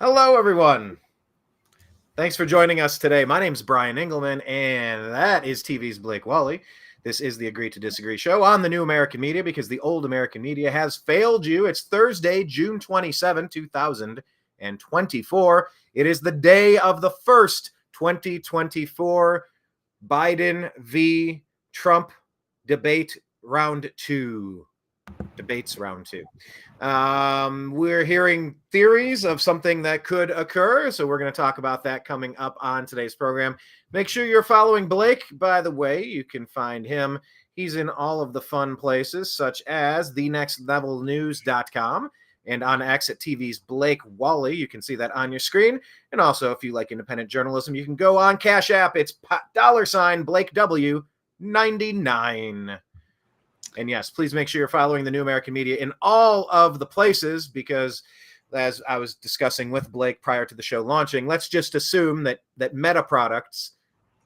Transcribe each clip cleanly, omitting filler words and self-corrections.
Hello, everyone. Thanks for joining us today. My name's Brian Engelman, and that is TV's Blake Walley. This is the Agree to Disagree show on the New American Media because the old American media has failed you. It's Thursday, June 27, 2024. It is the day of the first 2024 Biden v. Trump debate round two. Debates round two. We're hearing theories of something that could occur, so we're going to talk about that coming up on today's program. Make sure you're following Blake. By the way, you can find him. He's in all of the fun places, such as thenextlevelnews.com and on X at TV's Blake Walley. You can see that on your screen. And also, if you like independent journalism, you can go on Cash App. It's $ Blake W 99. And yes, please make sure you're following the New American Media in all of the places because, as I was discussing with Blake prior to the show launching, let's just assume that Meta products,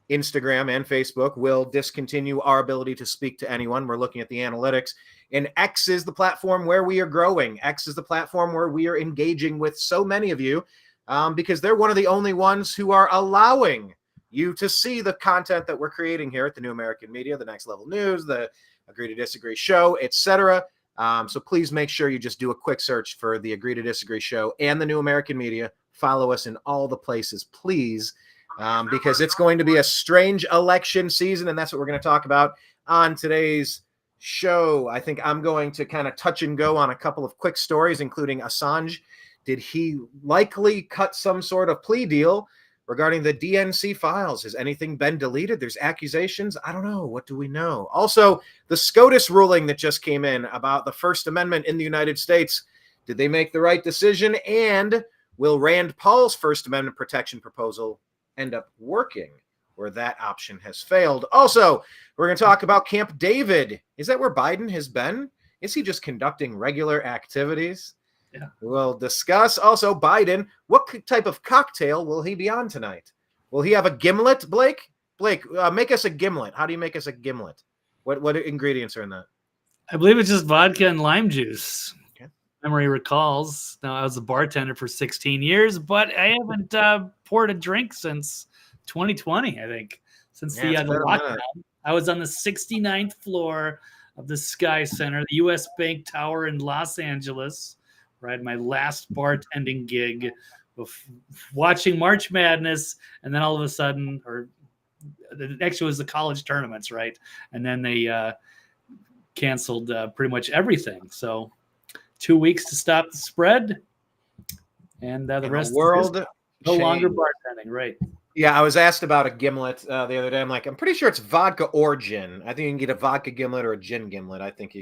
Instagram and Facebook, will discontinue our ability to speak to anyone. We're looking at the analytics. And X is the platform where we are growing. X is the platform where we are engaging with so many of you because they're one of the only ones who are allowing you to see the content that we're creating here at the New American Media, the Next Level News, the Agree to Disagree show, etc. So please make sure you just do a quick search for the Agree to Disagree show and the New American Media. Follow us in all the places, please, because it's going to be a strange election season, and that's what we're going to talk about on today's show. I think I'm going to kind of touch and go on a couple of quick stories, including Assange. Did he likely cut some sort of plea deal regarding the DNC files? Has anything been deleted? There's accusations. I don't know. What do we know? Also, the SCOTUS ruling that just came in about the First Amendment in the United States. Did they make the right decision? And will Rand Paul's First Amendment protection proposal end up working where that option has failed? Also, we're going to talk about Camp David. Is that where Biden has been? Is he just conducting regular activities? Yeah. We'll discuss also Biden. What type of cocktail will he be on tonight? Will he have a gimlet, Blake? Blake, make us a gimlet. How do you make us a gimlet? What ingredients are in that? I believe it's just vodka and lime juice. Okay. Memory recalls. Now, I was a bartender for 16 years, but I haven't poured a drink since 2020, I think, since the lockdown. I was on the 69th floor of the Sky Center, the U.S. Bank Tower in Los Angeles, where I had my last bartending gig of watching March Madness, and then all of a sudden, actually it was the college tournaments, right? And then they canceled pretty much everything. So 2 weeks to stop the spread, and the rest of the world no longer bartending, right? Yeah, I was asked about a gimlet the other day. I'm pretty sure it's vodka or gin. I think you can get a vodka gimlet or a gin gimlet. I think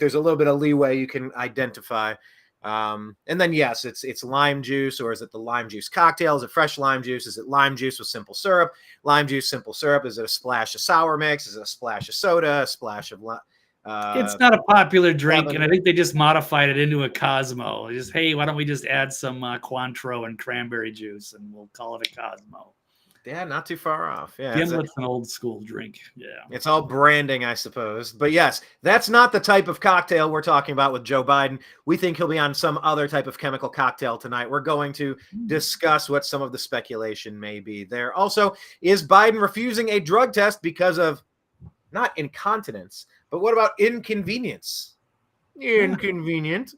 there's a little bit of leeway you can identify. And then yes, it's lime juice, or is it the lime juice cocktail? Is it fresh lime juice? Is it lime juice with simple syrup? Lime juice, simple syrup. Is it a splash of sour mix? Is it a splash of soda? A splash of it's not a popular drink, and I think they just modified it into a Cosmo. Just, hey, why don't we just add some Cointreau and cranberry juice, and we'll call it a Cosmo. Yeah, not too far off. Yeah, Gimlet's an old school drink. Yeah, it's all branding, I suppose. But yes, that's not the type of cocktail we're talking about with Joe Biden. We think he'll be on some other type of chemical cocktail tonight. We're going to discuss what some of the speculation may be there. Also, is Biden refusing a drug test because of not incontinence, but what about inconvenience? Inconvenient.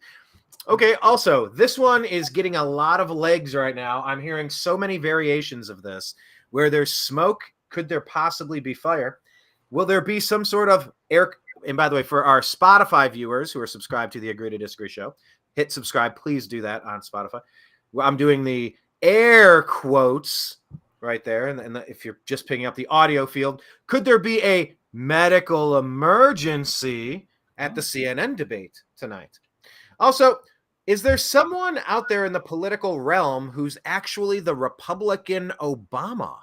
Okay, also, this one is getting a lot of legs right now. I'm hearing so many variations of this. Where there's smoke, could there possibly be fire? Will there be some sort of air? And by the way, for our Spotify viewers who are subscribed to the Agree to Disagree show, hit subscribe. Please do that on Spotify. I'm doing the air quotes right there. And if you're just picking up the audio field, could there be a medical emergency at the CNN debate tonight? Also, is there someone out there in the political realm who's actually the Republican Obama?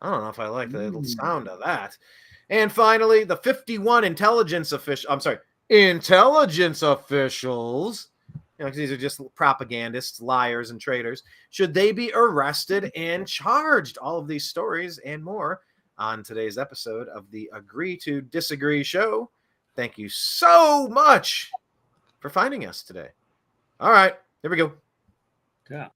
I don't know if I like the sound of that. And finally, the 51 intelligence officials, because these are just propagandists, liars, and traitors. Should they be arrested and charged? All of these stories and more on today's episode of the Agree to Disagree show. Thank you so much for finding us today. All right, here we go. Yeah.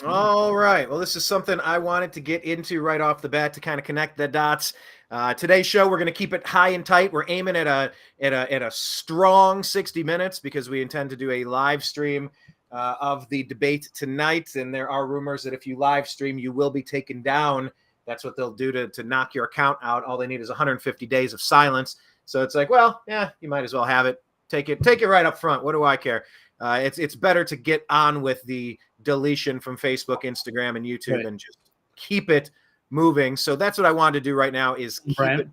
All right. Well, this is something I wanted to get into right off the bat to kind of connect the dots. Today's show, we're going to keep it high and tight. We're aiming at a strong 60 minutes because we intend to do a live stream of the debate tonight. And there are rumors that if you live stream, you will be taken down. That's what they'll do to knock your account out. All they need is 150 days of silence. So it's like, well, yeah, you might as well have it. Take it right up front. What do I care? It's better to get on with the deletion from Facebook, Instagram, and YouTube, right, and just keep it moving. So that's what I wanted to do right now is keep it.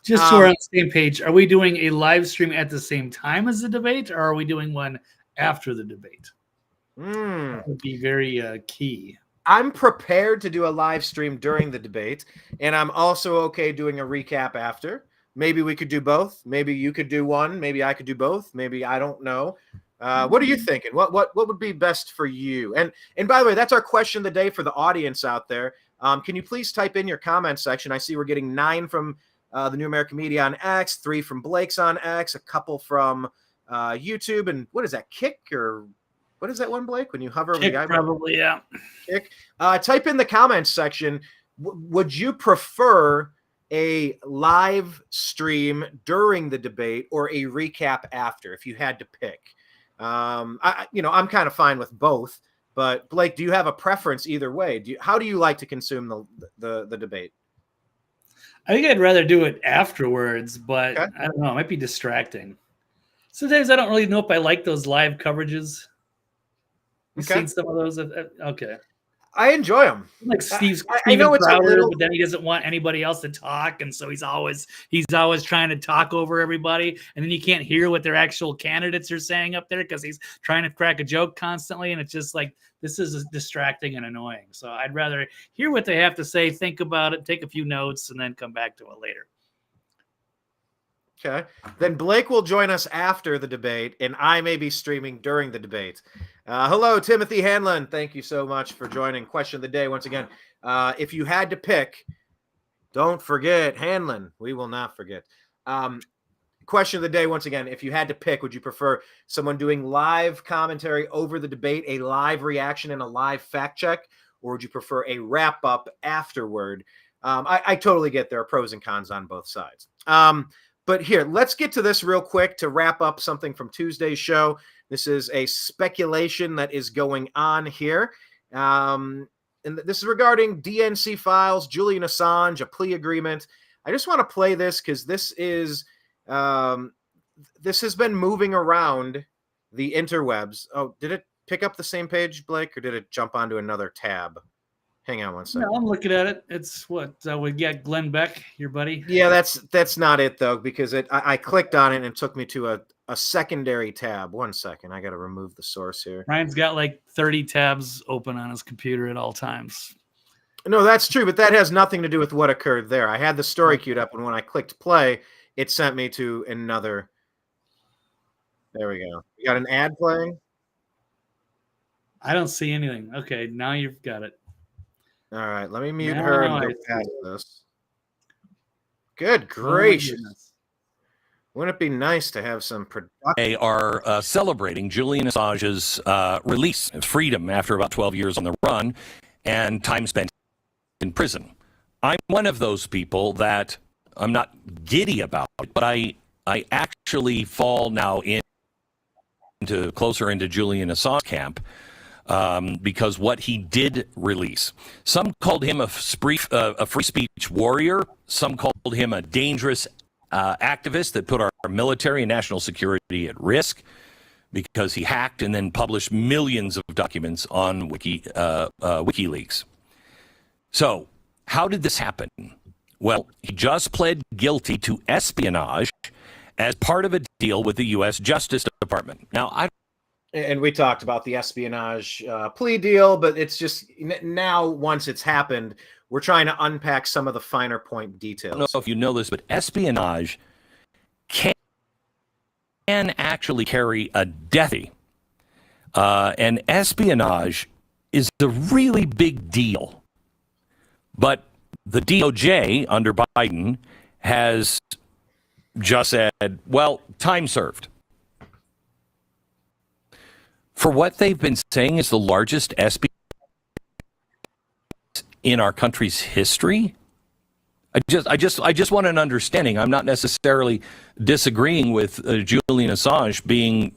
Just so we're on the same page, are we doing a live stream at the same time as the debate, or are we doing one after the debate? That would be very key. I'm prepared to do a live stream during the debate, and I'm also okay doing a recap after. Maybe we could do both. Maybe you could do one. Maybe I could do both. Maybe I don't know. What are you thinking? What would be best for you? And by the way, that's our question of the day for the audience out there. Can you please type in your comment section? I see we're getting 9 from the New American Media on X, 3 from Blake's on X, a couple from YouTube, and what is that, Kick, or what is that one, Blake? When you hover over Kick, the eyebrow? probably, yeah. Kick. Type in the comments section. Would you prefer a live stream during the debate or a recap after, if you had to pick? I'm kind of fine with both, but Blake, do you have a preference either way? How do you like to consume the debate? I think I'd rather do it afterwards, but okay. I don't know. It might be distracting. Sometimes I don't really know if I like those live coverages. You've seen some of those? Okay. I enjoy them. Like Steven Crowder, but then he doesn't want anybody else to talk, and so he's always trying to talk over everybody, and then you can't hear what their actual candidates are saying up there because he's trying to crack a joke constantly, and it's just like, this is distracting and annoying. So I'd rather hear what they have to say, think about it, take a few notes, and then come back to it later. Okay. Then Blake will join us after the debate, and I may be streaming during the debate. Hello, Timothy Hanlon. Thank you so much for joining. Question of the day, once again. If you had to pick, don't forget Hanlon. We will not forget. Question of the day, once again. If you had to pick, would you prefer someone doing live commentary over the debate, a live reaction, and a live fact check, or would you prefer a wrap-up afterward? I totally get there are pros and cons on both sides. But here, let's get to this real quick to wrap up something from Tuesday's show. This is a speculation that is going on here. And this is regarding DNC files, Julian Assange, a plea agreement. I just want to play this because this is this has been moving around the interwebs. Oh, did it pick up the same page, Blake, or did it jump onto another tab? Hang on one second. No, I'm looking at it. It's what we got, Glenn Beck, your buddy. Yeah, that's not it though, because I clicked on it and it took me to a secondary tab. 1 second, I got to remove the source here. Ryan's got like 30 tabs open on his computer at all times. No, that's true, but that has nothing to do with what occurred there. I had the story queued up, and when I clicked play, it sent me to another. There we go. You got an ad playing? I don't see anything. Okay, now you've got it. All right, let me mute her and go past this. Good gracious. Wouldn't it be nice to have some production? They are celebrating Julian Assange's release and freedom after about 12 years on the run and time spent in prison. I'm one of those people that I'm not giddy about it, but I actually fall now closer into Julian Assange camp. Because what he did release. Some called him a free speech warrior. Some called him a dangerous activist that put our military and national security at risk because he hacked and then published millions of documents on WikiLeaks. So how did this happen? Well, he just pled guilty to espionage as part of a deal with the U.S. Justice Department. Now, and we talked about the espionage plea deal, but it's just now, once it's happened, we're trying to unpack some of the finer point details. I don't know if you know this, but espionage can actually carry a death. and espionage is a really big deal. But the DOJ under Biden has just said, well, time served. For what they've been saying is the largest espionage in our country's history. I just want an understanding. I'm not necessarily disagreeing with Julian Assange being,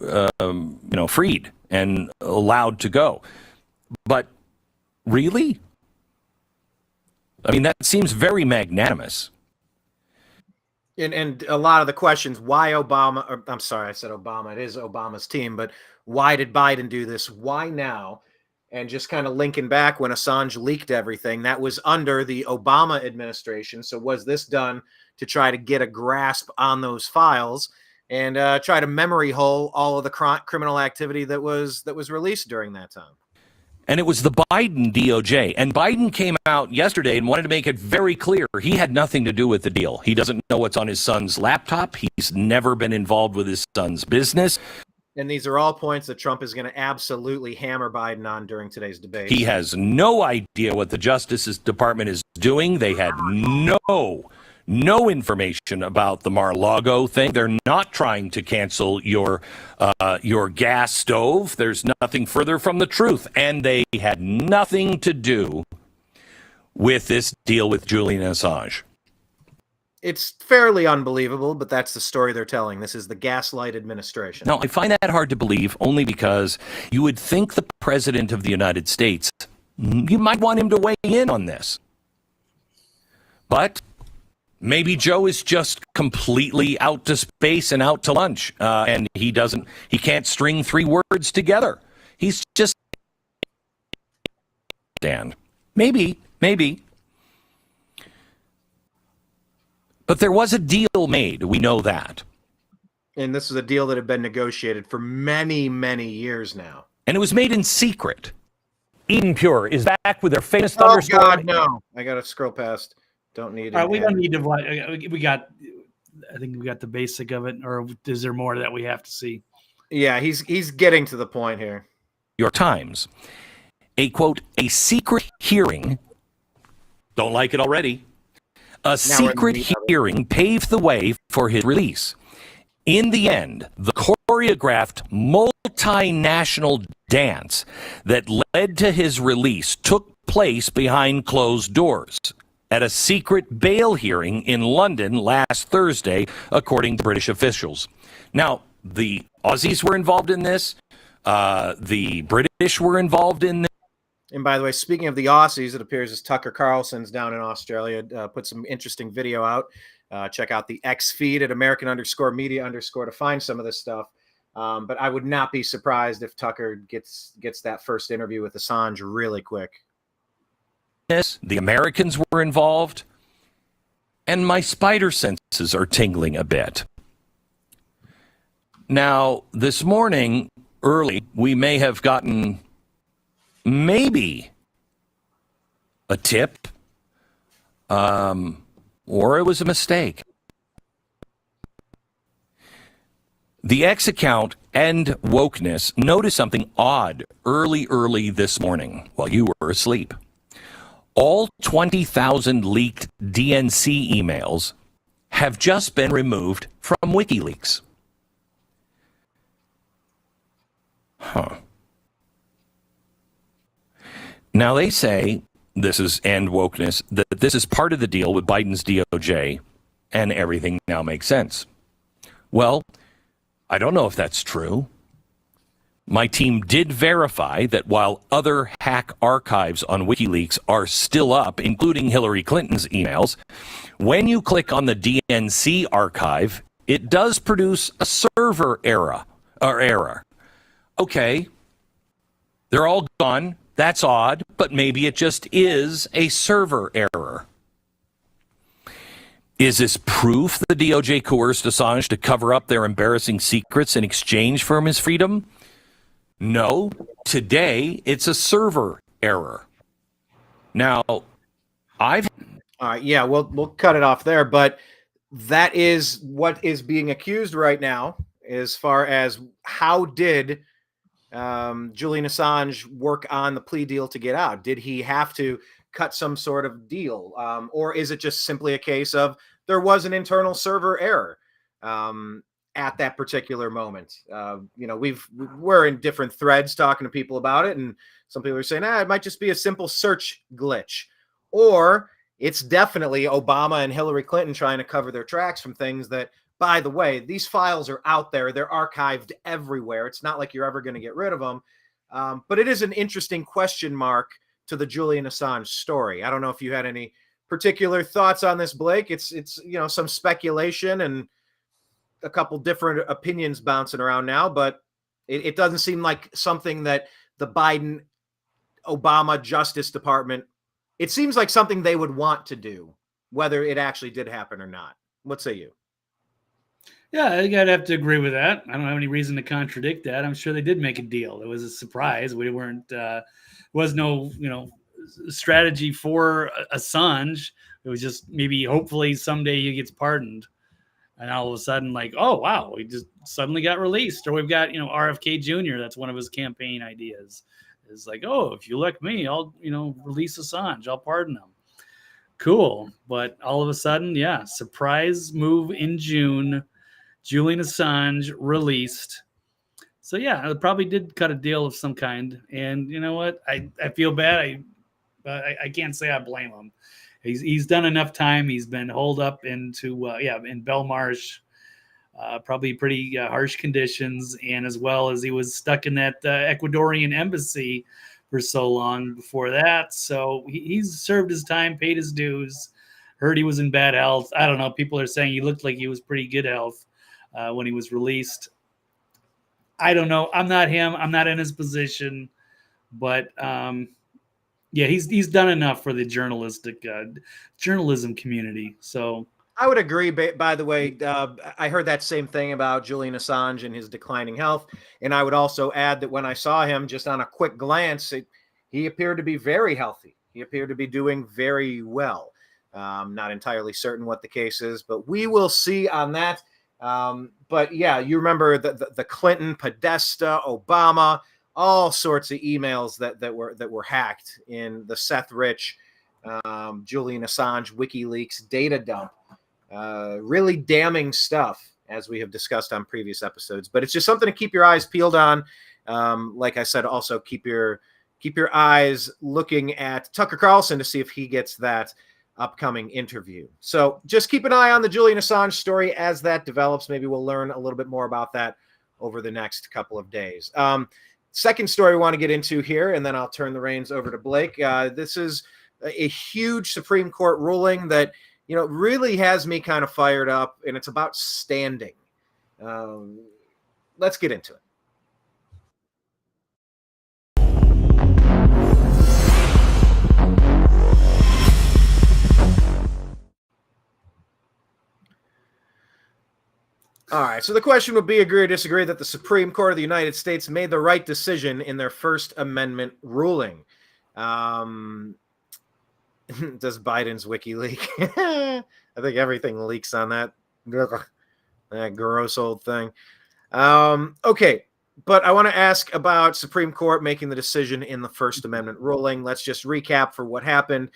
freed and allowed to go. But really? I mean, that seems very magnanimous. And a lot of the questions, why Obama, or, I'm sorry, I said Obama, it is Obama's team, but why did Biden do this? Why now? And just kind of linking back when Assange leaked everything, that was under the Obama administration. So was this done to try to get a grasp on those files and try to memory hole all of the criminal activity that was released during that time? And it was the Biden DOJ. And Biden came out yesterday and wanted to make it very clear he had nothing to do with the deal. He doesn't know what's on his son's laptop. He's never been involved with his son's business. And these are all points that Trump is going to absolutely hammer Biden on during today's debate. He has no idea what the Justice Department is doing. They had no information about the Mar-a-Lago thing. They're not trying to cancel your gas stove. There's nothing further from the truth. And they had nothing to do with this deal with Julian Assange. It's fairly unbelievable, but that's the story they're telling. This is the gaslight administration. Now, I find that hard to believe only because you would think the President of the United States, you might want him to weigh in on this. But maybe Joe is just completely out to space and out to lunch, and he can't string three words together. He's just Dan. Maybe. But there was a deal made. We know that. And this is a deal that had been negotiated for many, many years now. And it was made in secret. Eden Pure is back with their famous thunderstorm. Oh, God, no. I got to scroll past. Don't need it. We don't need to. I think we got the basic of it. Or is there more that we have to see? Yeah, he's getting to the point here. New York Times. A, quote, a secret hearing. Don't like it already. A secret hearing paved the way for his release. In the end, the choreographed multinational dance that led to his release took place behind closed doors at a secret bail hearing in London last Thursday, according to British officials. Now, the Aussies were involved in this. The British were involved in this. And by the way, speaking of the Aussies, it appears as Tucker Carlson's down in Australia put some interesting video out. Check out the X feed at American_media_ to find some of this stuff. But I would not be surprised if Tucker gets that first interview with Assange really quick. The Americans were involved, and my spider senses are tingling a bit. Now, this morning, early, we may have gotten maybe a tip, or it was a mistake. The X account and Wokeness noticed something odd early this morning while you were asleep. All 20,000 leaked DNC emails have just been removed from WikiLeaks. Huh. Now they say, this is and Wokeness, that this is part of the deal with Biden's DOJ and everything now makes sense. Well, I don't know if that's true. My team did verify that while other hack archives on WikiLeaks are still up, including Hillary Clinton's emails, when you click on the DNC archive, it does produce a server error. Okay, they're all gone. That's odd, but maybe it just is a server error. Is this proof the DOJ coerced Assange to cover up their embarrassing secrets in exchange for his freedom? No. Today, it's a server error. Now, yeah, we'll cut it off there, but that is what is being accused right now as far as how did Julian Assange work on the plea deal to get out? Did he have to cut some sort of deal? Or is it just simply a case of there was an internal server error at that particular moment? We're in different threads talking to people about it, and some people are saying, it might just be a simple search glitch. Or it's definitely Obama and Hillary Clinton trying to cover their tracks from things that, by the way, these files are out there. They're archived everywhere. It's not like you're ever going to get rid of them. But it is an interesting question mark to the Julian Assange story. I don't know if you had any particular thoughts on this, Blake. It's some speculation and a couple different opinions bouncing around now, but it doesn't seem like something that the Biden Obama Justice Department, it seems like something they would want to do, whether it actually did happen or not. What say you? Yeah, I think I'd have to agree with that. I don't have any reason to contradict that. I'm sure they did make a deal. It was a surprise. We weren't, was no, strategy for Assange. It was just maybe hopefully someday he gets pardoned. And all of a sudden, like, oh, wow, he just suddenly got released. Or we've got, RFK Jr., that's one of his campaign ideas. It's like, oh, if you elect me, I'll, release Assange. I'll pardon him. Cool. But all of a sudden, yeah, surprise move in June. Julian Assange released. So, yeah, it probably did cut a deal of some kind. And you know what? I feel bad. I can't say I blame him. He's done enough time. He's been holed up into in Belmarsh, probably pretty harsh conditions, and as well as he was stuck in that Ecuadorian embassy for so long before that. So he's served his time, paid his dues. Heard he was in bad health. I don't know. People are saying he looked like he was pretty good health when he was released. I don't know. I'm not him. I'm not in his position, but. Yeah, he's done enough for the journalism community. So I would agree. By the way, I heard that same thing about Julian Assange and his declining health. And I would also add that when I saw him, just on a quick glance, he appeared to be very healthy. He appeared to be doing very well. Not entirely certain what the case is, but we will see on that. But yeah, you remember the Clinton, Podesta, Obama, all sorts of emails that were hacked in the Seth Rich, Julian Assange WikiLeaks data dump. Really damning stuff, as we have discussed on previous episodes. But it's just something to keep your eyes peeled on. Like I said, also keep your eyes looking at Tucker Carlson to see if he gets that upcoming interview. So just keep an eye on the Julian Assange story as that develops. Maybe we'll learn a little bit more about that over the next couple of days. Second story we want to get into here, and then I'll turn the reins over to Blake. This is a huge Supreme Court ruling that, really has me kind of fired up, and it's about standing. Let's get into it. All right, so the question would be, agree or disagree that the Supreme Court of the United States made the right decision in their First Amendment ruling. Does Biden's wiki leak? I think everything leaks on that gross old thing. Okay, but I want to ask about Supreme Court making the decision in the First Amendment ruling. Let's just recap for what happened.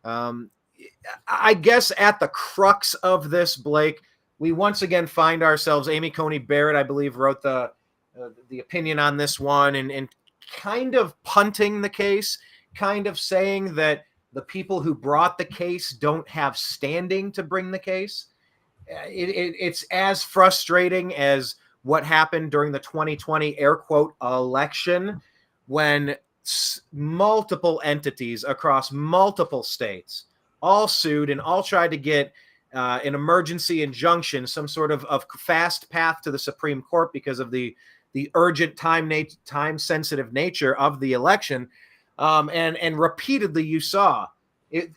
I guess at the crux of this, Blake, we once again find ourselves, Amy Coney Barrett, I believe, wrote the opinion on this one and kind of punting the case, kind of saying that the people who brought the case don't have standing to bring the case. It's as frustrating as what happened during the 2020 air quote election, when multiple entities across multiple states all sued and all tried to get an emergency injunction, some sort of fast path to the Supreme Court because of the urgent time-sensitive nature of the election. And repeatedly you saw it.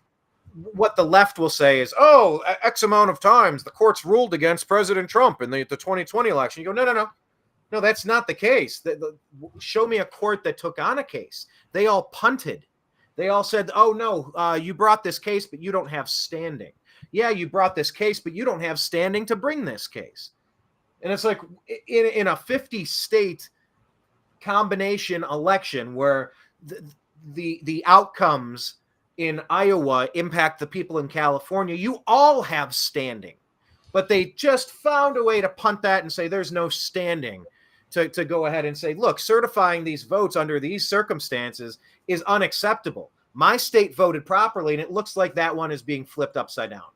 What the left will say is, X amount of times the courts ruled against President Trump in the 2020 election. You go, no, that's not the case. Show me a court that took on a case. They all punted. They all said, you brought this case, but you don't have standing. Yeah, you brought this case, but you don't have standing to bring this case. And it's like in a 50-state combination election where the outcomes in Iowa impact the people in California, you all have standing. But they just found a way to punt that and say there's no standing to go ahead and say, look, certifying these votes under these circumstances is unacceptable. My state voted properly, and it looks like that one is being flipped upside down.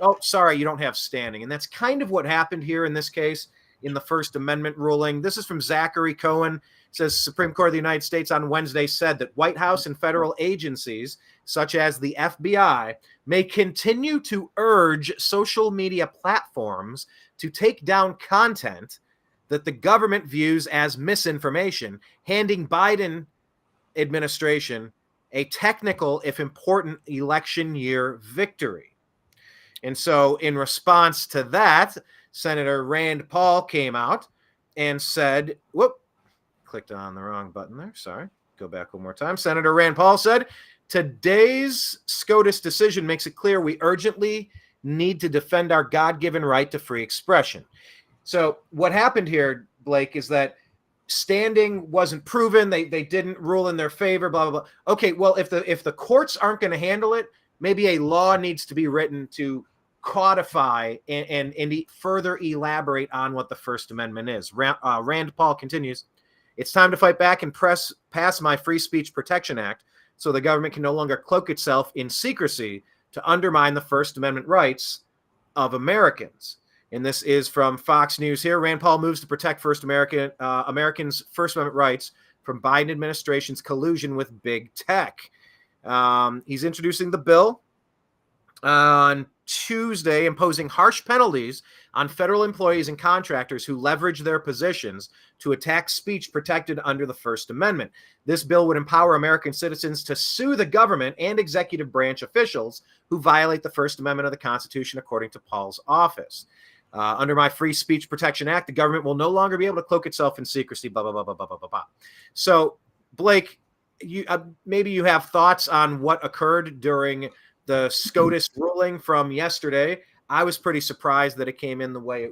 Oh, sorry, you don't have standing. And that's kind of what happened here in this case in the First Amendment ruling. This is from Zachary Cohen. It says Supreme Court of the United States on Wednesday said that White House and federal agencies, such as the FBI, may continue to urge social media platforms to take down content that the government views as misinformation, handing Biden administration a technical, if important, election year victory. And so in response to that, Senator Rand Paul came out and said, clicked on the wrong button there. Sorry. Go back one more time. Senator Rand Paul said, today's SCOTUS decision makes it clear we urgently need to defend our God-given right to free expression. So what happened here, Blake, is that standing wasn't proven. They didn't rule in their favor, blah, blah, blah. Okay, well, if the courts aren't going to handle it, maybe a law needs to be written to codify and further elaborate on what the First Amendment is. Rand Paul continues, it's time to fight back and pass my Free Speech Protection Act so the government can no longer cloak itself in secrecy to undermine the First Amendment rights of Americans. And this is from Fox News here. Rand Paul moves to protect Americans' First Amendment rights from Biden administration's collusion with big tech. He's introducing the bill on Tuesday, imposing harsh penalties on federal employees and contractors who leverage their positions to attack speech protected under the First Amendment. This bill would empower American citizens to sue the government and executive branch officials who violate the First Amendment of the Constitution, according to Paul's office. Under my Free Speech Protection Act, the government will no longer be able to cloak itself in secrecy, blah, blah, blah, blah, blah, blah, blah, blah. So, Blake, maybe you have thoughts on what occurred during the SCOTUS ruling from yesterday. I was pretty surprised that it came in the way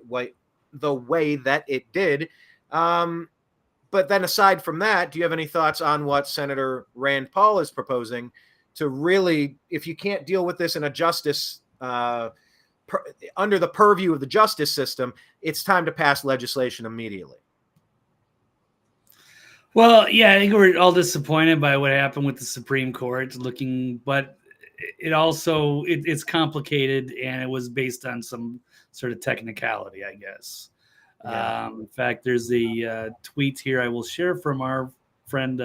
that it did. But then aside from that, do you have any thoughts on what Senator Rand Paul is proposing to really, if you can't deal with this in a justice under the purview of the justice system, it's time to pass legislation immediately? Well, yeah, I think we're all disappointed by what happened with the Supreme Court but it also, it's complicated, and it was based on some sort of technicality, I guess. Yeah. In fact, there's a tweet here I will share from our friend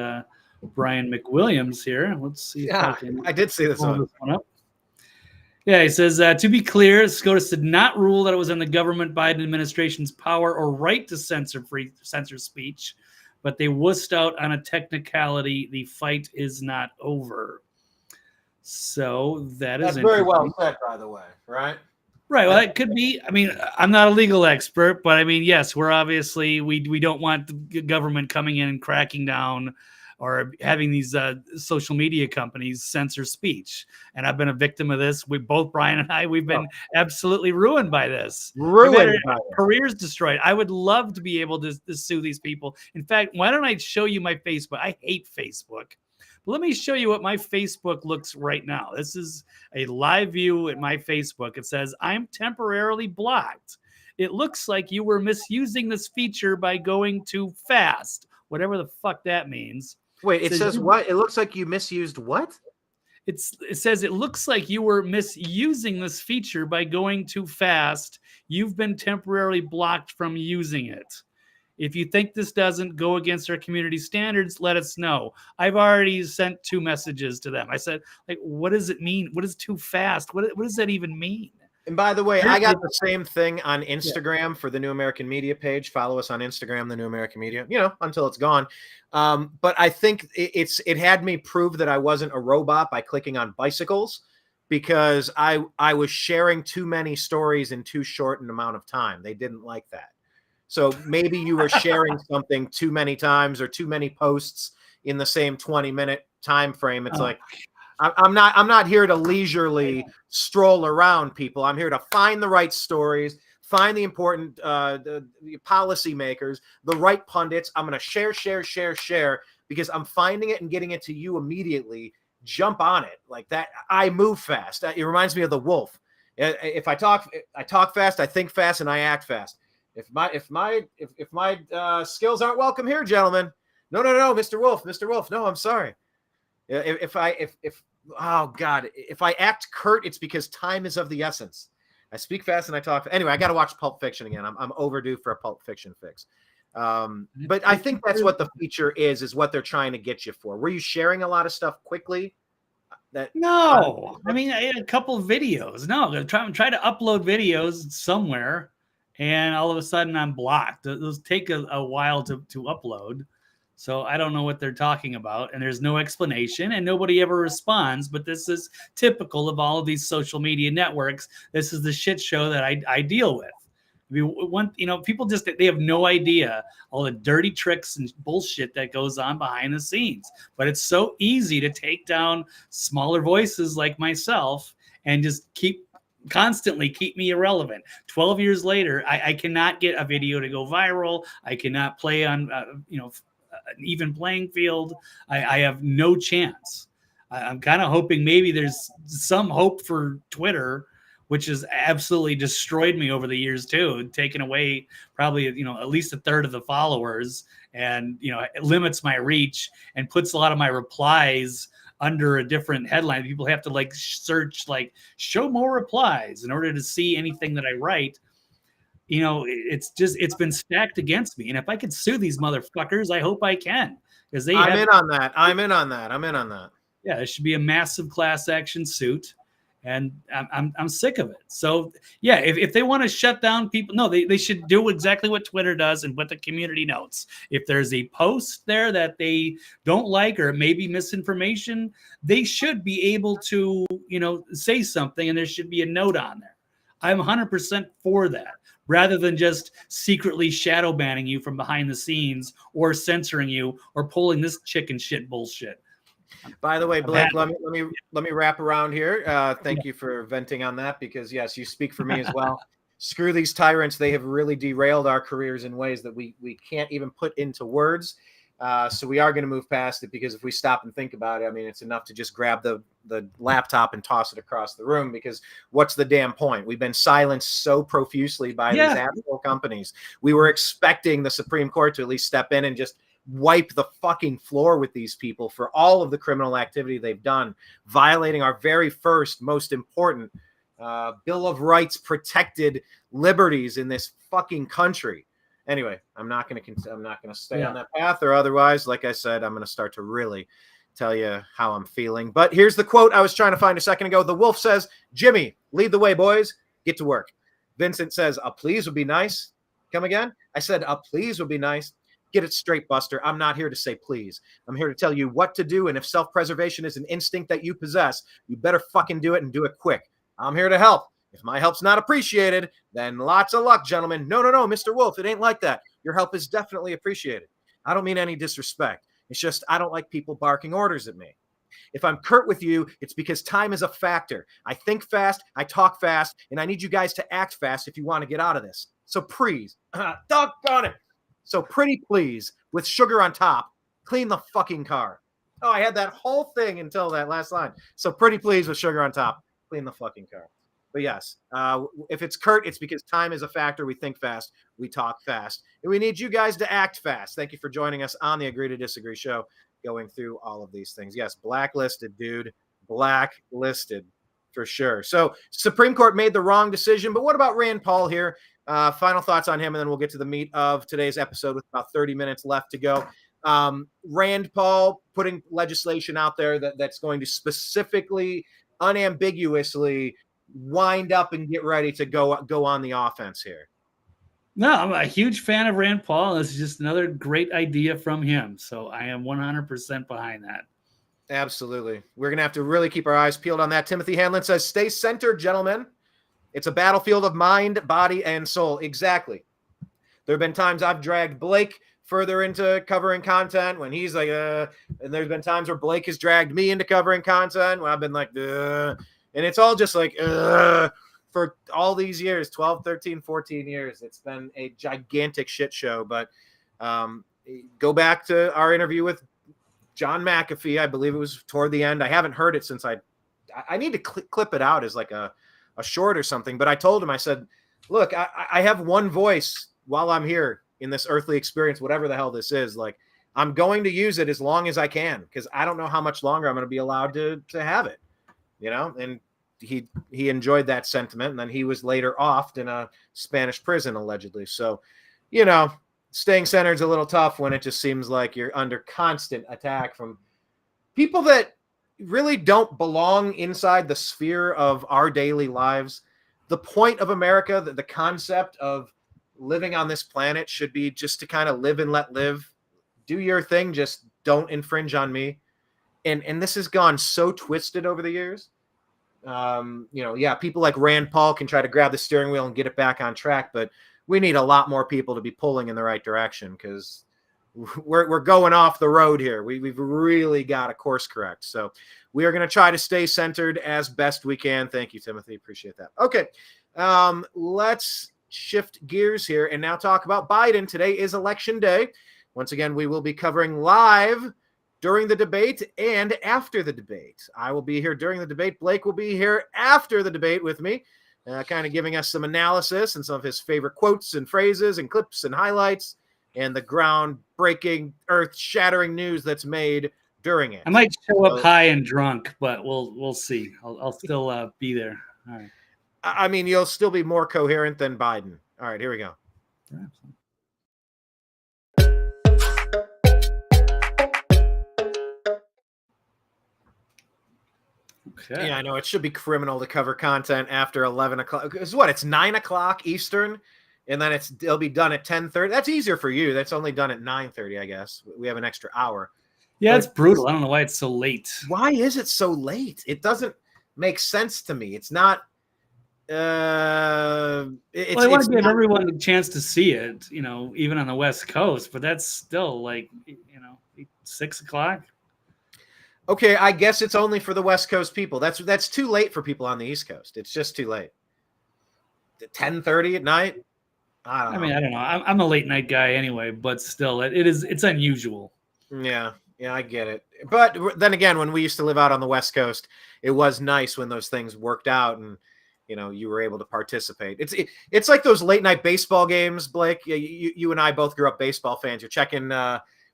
Brian McWilliams here. Let's see. Yeah, I did see this one up. Yeah, he says, to be clear, SCOTUS did not rule that it was in the government Biden administration's power or right to censor speech, but they wussed out on a technicality. The fight is not over. So that's very well said, by the way, right? Right. Well, it could be. I mean, I'm not a legal expert, but I mean, yes, we're obviously we don't want the government coming in and cracking down or having these social media companies censor speech. And I've been a victim of this. Brian and I, we've been absolutely ruined by this. Careers destroyed. I would love to be able to sue these people. In fact, why don't I show you my Facebook? I hate Facebook. But let me show you what my Facebook looks right now. This is a live view at my Facebook. It says, I'm temporarily blocked. It looks like you were misusing this feature by going too fast. Whatever the fuck that means. Wait, it says what? It looks like you misused what? It says it looks like you were misusing this feature by going too fast. You've been temporarily blocked from using it. If you think this doesn't go against our community standards, let us know. I've already sent 2 messages to them. I said, like, what does it mean? What is too fast? What does that even mean? And by the way, I got the same thing on Instagram for the New American Media page. Follow us on Instagram, the New American Media, until it's gone. But I think it had me prove that I wasn't a robot by clicking on bicycles, because I was sharing too many stories in too short an amount of time. They didn't like that. So maybe you were sharing something too many times or too many posts in the same 20-minute time frame. It's like, I'm not here to leisurely stroll around, people. I'm here to find the right stories, find the important the policy makers, the right pundits. I'm going to share because I'm finding it and getting it to you immediately. Jump on it like that. I move fast. It reminds me of the wolf. If I talk fast, I think fast, and I act fast. If my skills aren't welcome here, gentlemen. No, Mr. Wolf. No, I'm sorry. If I act curt, it's because time is of the essence. I speak fast and I talk. Anyway, I got to watch Pulp Fiction again. I'm overdue for a Pulp Fiction fix. But I think that's what the feature is what they're trying to get you for. Were you sharing a lot of stuff quickly? No, I mean, I had a couple of videos. No, I'm trying to upload videos somewhere, and all of a sudden I'm blocked. Those take a while to upload. So I don't know what they're talking about, and there's no explanation, and nobody ever responds. But this is typical of all of these social media networks. This is the shit show that I deal with. People they have no idea all the dirty tricks and bullshit that goes on behind the scenes. But it's so easy to take down smaller voices like myself and just constantly keep me irrelevant. 12 years later, I cannot get a video to go viral. I cannot play on, an even playing field. I have no chance. I'm kind of hoping maybe there's some hope for Twitter, which has absolutely destroyed me over the years too, taken away probably, at least a third of the followers, and, it limits my reach and puts a lot of my replies under a different headline. People have to search show more replies in order to see anything that I write. It's been stacked against me. And if I could sue these motherfuckers, I hope I can. Because I'm in on that. Yeah, it should be a massive class action suit. And I'm sick of it. So yeah, if they want to shut down people, no, they should do exactly what Twitter does and put the community notes. If there's a post there that they don't like or maybe misinformation, they should be able to, say something, and there should be a note on there. I'm 100% for that, rather than just secretly shadow banning you from behind the scenes or censoring you or pulling this chicken shit bullshit. By the way, Blake, let me wrap around here. Thank you for venting on that, because yes, you speak for me as well. Screw these tyrants. They have really derailed our careers in ways that we can't even put into words. So we are going to move past it, because if we stop and think about it, I mean, it's enough to just grab the laptop and toss it across the room, because what's the damn point? We've been silenced so profusely by these asshole companies. We were expecting the Supreme Court to at least step in and just wipe the fucking floor with these people for all of the criminal activity they've done, violating our very first, most important Bill of Rights protected liberties in this fucking country. Anyway, I'm not going to stay on that path, or otherwise, like I said, I'm going to start to really tell you how I'm feeling. But here's the quote I was trying to find a second ago. The wolf says, "Jimmy, lead the way, boys. Get to work." Vincent says, "A please would be nice." Come again? I said, "A please would be nice." Get it straight, Buster. I'm not here to say please. I'm here to tell you what to do, and if self-preservation is an instinct that you possess, you better fucking do it, and do it quick. I'm here to help. If my help's not appreciated, then lots of luck, gentlemen. No, Mr. Wolf, it ain't like that. Your help is definitely appreciated. I don't mean any disrespect. It's just I don't like people barking orders at me. If I'm curt with you, it's because time is a factor. I think fast, I talk fast, and I need you guys to act fast if you want to get out of this. So please, doggone it. So pretty please, with sugar on top, clean the fucking car. Oh, I had that whole thing until that last line. So pretty please, with sugar on top, clean the fucking car. But yes, if it's curt, it's because time is a factor. We think fast, we talk fast, and we need you guys to act fast. Thank you for joining us on the Agree to Disagree show, going through all of these things. Yes, blacklisted, dude. Blacklisted for sure. So Supreme Court made the wrong decision, but what about Rand Paul here? Final thoughts on him, and then we'll get to the meat of today's episode with about 30 minutes left to go. Rand Paul putting legislation out there that's going to specifically, unambiguously wind up and get ready to go on the offense here. No, I'm a huge fan of Rand Paul. This is just another great idea from him. So I am 100% behind that. Absolutely. We're going to have to really keep our eyes peeled on that. Timothy Hanlon says, "Stay centered, gentlemen. It's a battlefield of mind, body, and soul." Exactly. There have been times I've dragged Blake further into covering content when he's like, and there's been times where Blake has dragged me into covering content when I've been like, and it's all just like, for all these years, 12, 13, 14 years. It's been a gigantic shit show. But go back to our interview with John McAfee. I believe it was toward the end. I haven't heard it since I need to clip it out as like a short or something. But I told him, I said, look, I have one voice while I'm here in this earthly experience, whatever the hell this is. Like, I'm going to use it as long as I can, because I don't know how much longer I'm going to be allowed to have it, you know? And he enjoyed that sentiment. And then he was later offed in a Spanish prison, allegedly. So, you know, staying centered is a little tough when it just seems like you're under constant attack from people that really don't belong inside the sphere of our daily lives. The point of America, the concept of living on this planet should be just to kind of live and let live. Do your thing, just don't infringe on me. And this has gone so twisted over the years. You know, yeah, people like Rand Paul can try to grab the steering wheel and get it back on track, but we need a lot more people to be pulling in the right direction, because we're going off the road here. We've really got to course correct. So we are going to try to stay centered as best we can. Thank you, Timothy. Appreciate that. Okay. Let's shift gears here and now talk about Biden. Today is election day. Once again, we will be covering live during the debate and after the debate. I will be here during the debate. Blake will be here after the debate with me, kind of giving us some analysis and some of his favorite quotes and phrases and clips and highlights and the groundbreaking, earth-shattering news that's made during it. I might show up high and drunk, but we'll see. I'll still be there. All right. I mean, you'll still be more coherent than Biden. All right, here we go. Perhaps. Okay. Yeah, I know it should be criminal to cover content after 11 o'clock. It's 9 o'clock Eastern, and then it'll be done at 10:30. That's easier for you. That's only done at 9:30, I guess. We have an extra hour. Yeah, it's brutal. I don't know why it's so late. Why is it so late? It doesn't make sense to me. It's not. I want to give everyone a chance to see it, you know, even on the West Coast, but that's still like, you know, 6 o'clock. Okay, I guess it's only for the West Coast people. That's too late for people on the East Coast. It's just too late. 10:30 at night. I don't know. I'm a late night guy anyway, but still, it's unusual. Yeah, I get it. But then again, when we used to live out on the West Coast, it was nice when those things worked out and, you know, you were able to participate. It's like those late night baseball games, Blake. You and I both grew up baseball fans. You're checking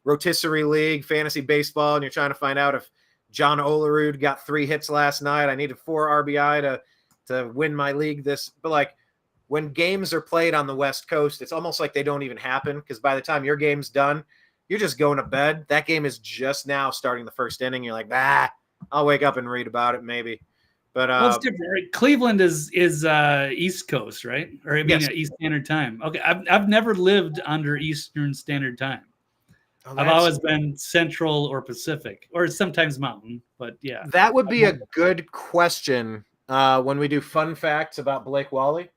rotisserie league, fantasy baseball, and you're trying to find out if John Olerud got 3 hits last night. I needed 4 RBI to win my league. But like when games are played on the West Coast, it's almost like they don't even happen, because by the time your game's done, you're just going to bed. That game is just now starting the first inning. You're like, I'll wake up and read about it maybe. But it's different, right? Cleveland is East Coast, right? Or I mean, yes. East Standard Time. Okay, I've never lived under Eastern Standard Time. I've always been Central or Pacific, or sometimes Mountain. But yeah, that would be a good question when we do fun facts about Blake Walley.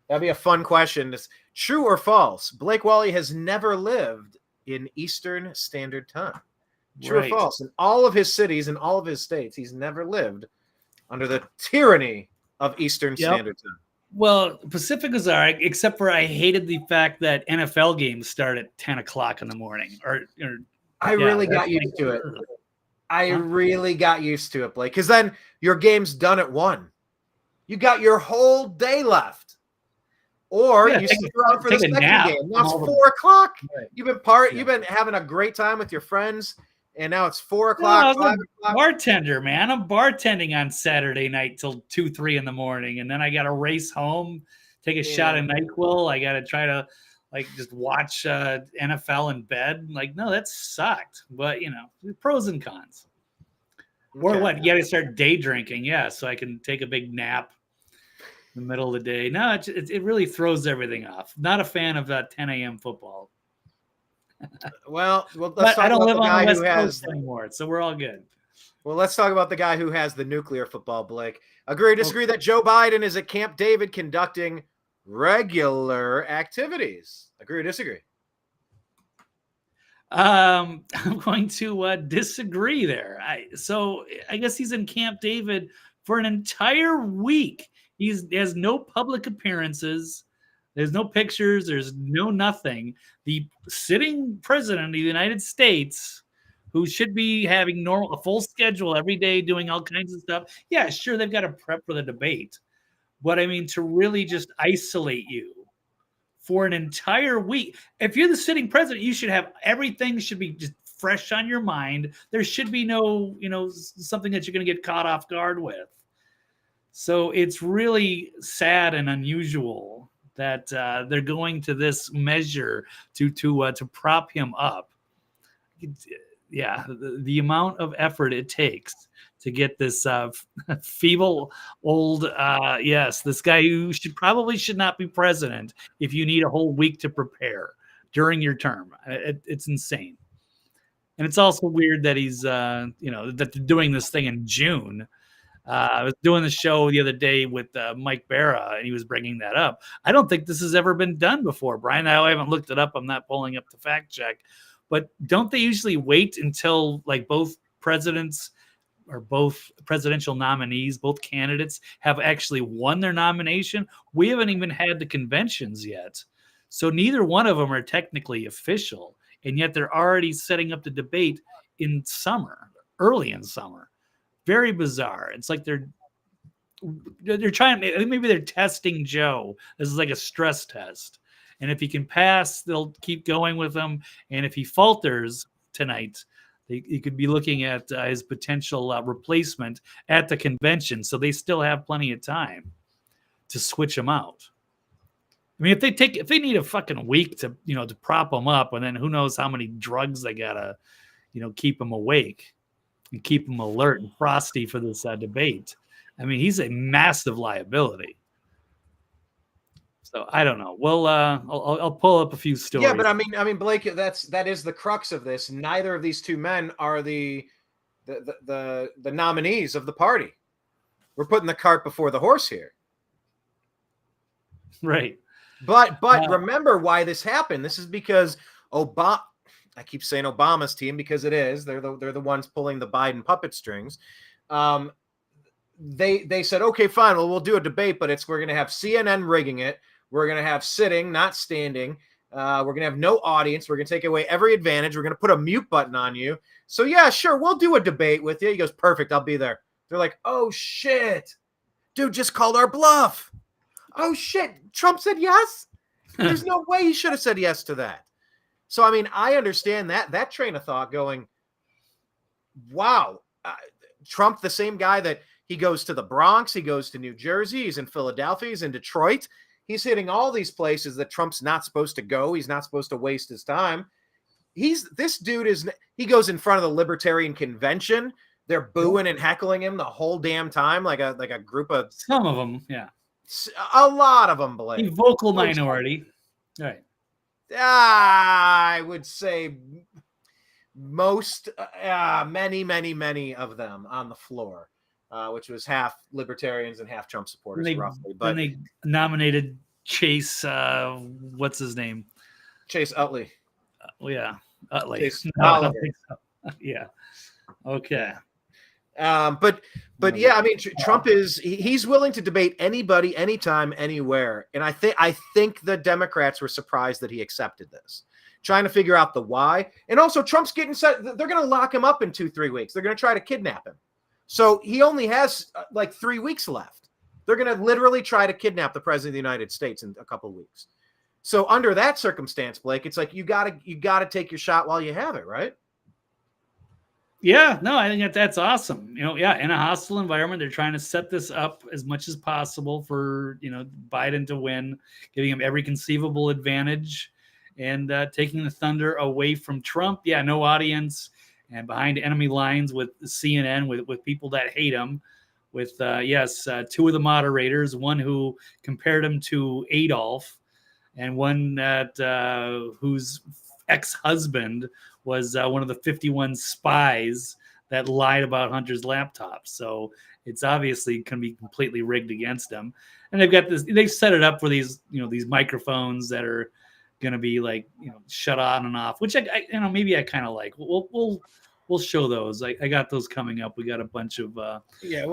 That'd be a fun question. It's true or false? Blake Walley has never lived in Eastern Standard Time. True or false? In all of his cities, in all of his states, he's never lived under the tyranny of Eastern Standard Time. Well, Pacific was all right, except for I hated the fact that NFL games start at 10 o'clock in the morning. I really got used to it. I really got used to it, Blake, because then your game's done at 1. You got your whole day left. Or you stick around for the second game. Now it's 4 o'clock. Right. You've been having a great time with your friends. And now it's 4 o'clock. No, 5 o'clock. Bartender, man. I'm bartending on Saturday night till 2, 3 in the morning, and then I got to race home, take a shot of NyQuil. I got to try to just watch NFL in bed. Like, no, that sucked. But you know, pros and cons. Okay. Or what? You got to start day drinking, so I can take a big nap in the middle of the day. No, it really throws everything off. Not a fan of 10 a.m. football. Well, let's talk I don't about live the on guy the West who has Coast anymore, so we're all good. Well, let's talk about the guy who has the nuclear football, Blake. Agree or disagree that Joe Biden is at Camp David conducting regular activities? Agree or disagree? I'm going to disagree there. So I guess he's in Camp David for an entire week. He has no public appearances. There's no pictures. There's no nothing. The sitting president of the United States, who should be having a full schedule every day, doing all kinds of stuff. Yeah, sure, they've got to prep for the debate. But I mean, to really just isolate you for an entire week. If you're the sitting president, you should have everything should be just fresh on your mind. There should be no, something that you're going to get caught off guard with. So it's really sad and unusual that they're going to this measure to prop him up. Yeah, the amount of effort it takes to get this feeble old this guy who should not be president if you need a whole week to prepare during your term. It's insane. And it's also weird that he's that they're doing this thing in June. I was doing the show the other day with Mike Barra, and he was bringing that up. I don't think this has ever been done before, Brian. I haven't looked it up. I'm not pulling up the fact check. But don't they usually wait until like both presidents or both presidential nominees, both candidates have actually won their nomination? We haven't even had the conventions yet. So neither one of them are technically official. And yet they're already setting up the debate in summer, early in summer. Very bizarre. It's like they're trying, maybe they're testing Joe. This is like a stress test. And if he can pass, they'll keep going with him. And if he falters tonight, he could be looking at his potential replacement at the convention. So they still have plenty of time to switch him out. I mean, if they need a fucking week to prop him up, and then who knows how many drugs they gotta, keep him awake and keep him alert and frosty for this debate. I mean, he's a massive liability. So I don't know. Well, I'll pull up a few stories. Yeah, but I mean, Blake, that is the crux of this. Neither of these two men are the nominees of the party. We're putting the cart before the horse here. Right. But remember why this happened. This is because Obama. I keep saying Obama's team because it is. They're the ones pulling the Biden puppet strings. They said, okay, fine. Well, we'll do a debate, but we're going to have CNN rigging it. We're going to have sitting, not standing. We're going to have no audience. We're going to take away every advantage. We're going to put a mute button on you. So yeah, sure, we'll do a debate with you. He goes, perfect. I'll be there. They're like, oh shit, dude just called our bluff. Oh shit, Trump said yes. There's no way he should have said yes to that. So I mean, I understand that train of thought going, wow, Trump, the same guy that he goes to the Bronx, he goes to New Jersey, he's in Philadelphia, he's in Detroit. He's hitting all these places that Trump's not supposed to go. He's not supposed to waste his time. He goes in front of the Libertarian Convention. They're booing and heckling him the whole damn time, like a group of some of them, yeah, a lot of them. Blake, vocal minority, right? I would say most, many of them on the floor. Which was half libertarians and half Trump supporters, roughly. But they nominated Chase, what's his name? Chase Utley. Yeah, Utley. Chase no, I don't think so. Yeah. Okay. But yeah, I mean, Trump he's willing to debate anybody, anytime, anywhere. And I think the Democrats were surprised that he accepted this, trying to figure out the why. And also, Trump's getting set. They're going to lock him up in 2-3 weeks. They're going to try to kidnap him. So he only has like 3 weeks left. They're going to literally try to kidnap the president of the United States in a couple of weeks. So under that circumstance, Blake, it's like you got to take your shot while you have it, right? Yeah, no, I think that's awesome. In a hostile environment, they're trying to set this up as much as possible for, Biden to win, giving him every conceivable advantage and taking the thunder away from Trump. Yeah, no audience. And behind enemy lines with CNN, with people that hate him, with, two of the moderators, one who compared him to Adolf, and one that whose ex-husband was one of the 51 spies that lied about Hunter's laptop. So it's obviously going to be completely rigged against him. And they've set it up for these microphones that are going to be like, shut on and off, which I maybe I kind of like. We'll we'll show those. I got those coming up. We got a bunch of well,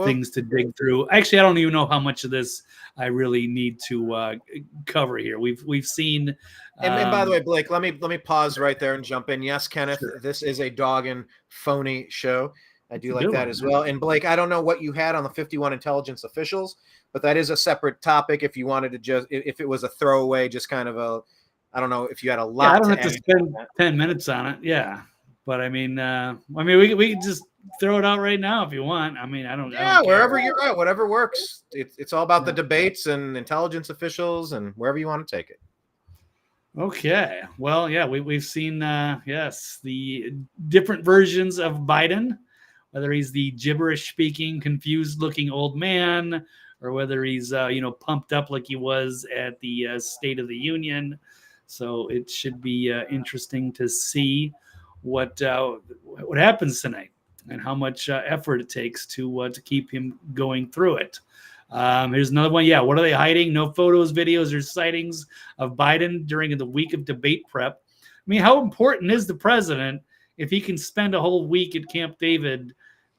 things to dig through. Actually, I don't even know how much of this I really need to cover here. We've seen. And by the way, Blake, let me pause right there and jump in. Yes, Kenneth, Sure. this is a dog and phony show. I do like good that one, as man. well. And Blake, I don't know what you had on the 51 intelligence officials, but that is a separate topic. If you wanted to just, if it was a throwaway, just kind of a, I don't know if you had a lot. Yeah, I don't to have to add spend 10 minutes on it. Yeah, but I mean, we can just throw it out right now if you want. I mean, I don't. Yeah, wherever you're at, whatever works. It's all about the debates and intelligence officials and wherever you want to take it. Okay. Well, yeah, we've seen, yes, the different versions of Biden, whether he's the gibberish speaking, confused looking old man, or whether he's, pumped up like he was at the State of the Union. So it should be interesting to see what happens tonight and how much effort it takes to keep him going through it. Here's another one. Yeah, what are they hiding? No photos, videos, or sightings of Biden during the week of debate prep. I mean, how important is the president if he can spend a whole week at Camp David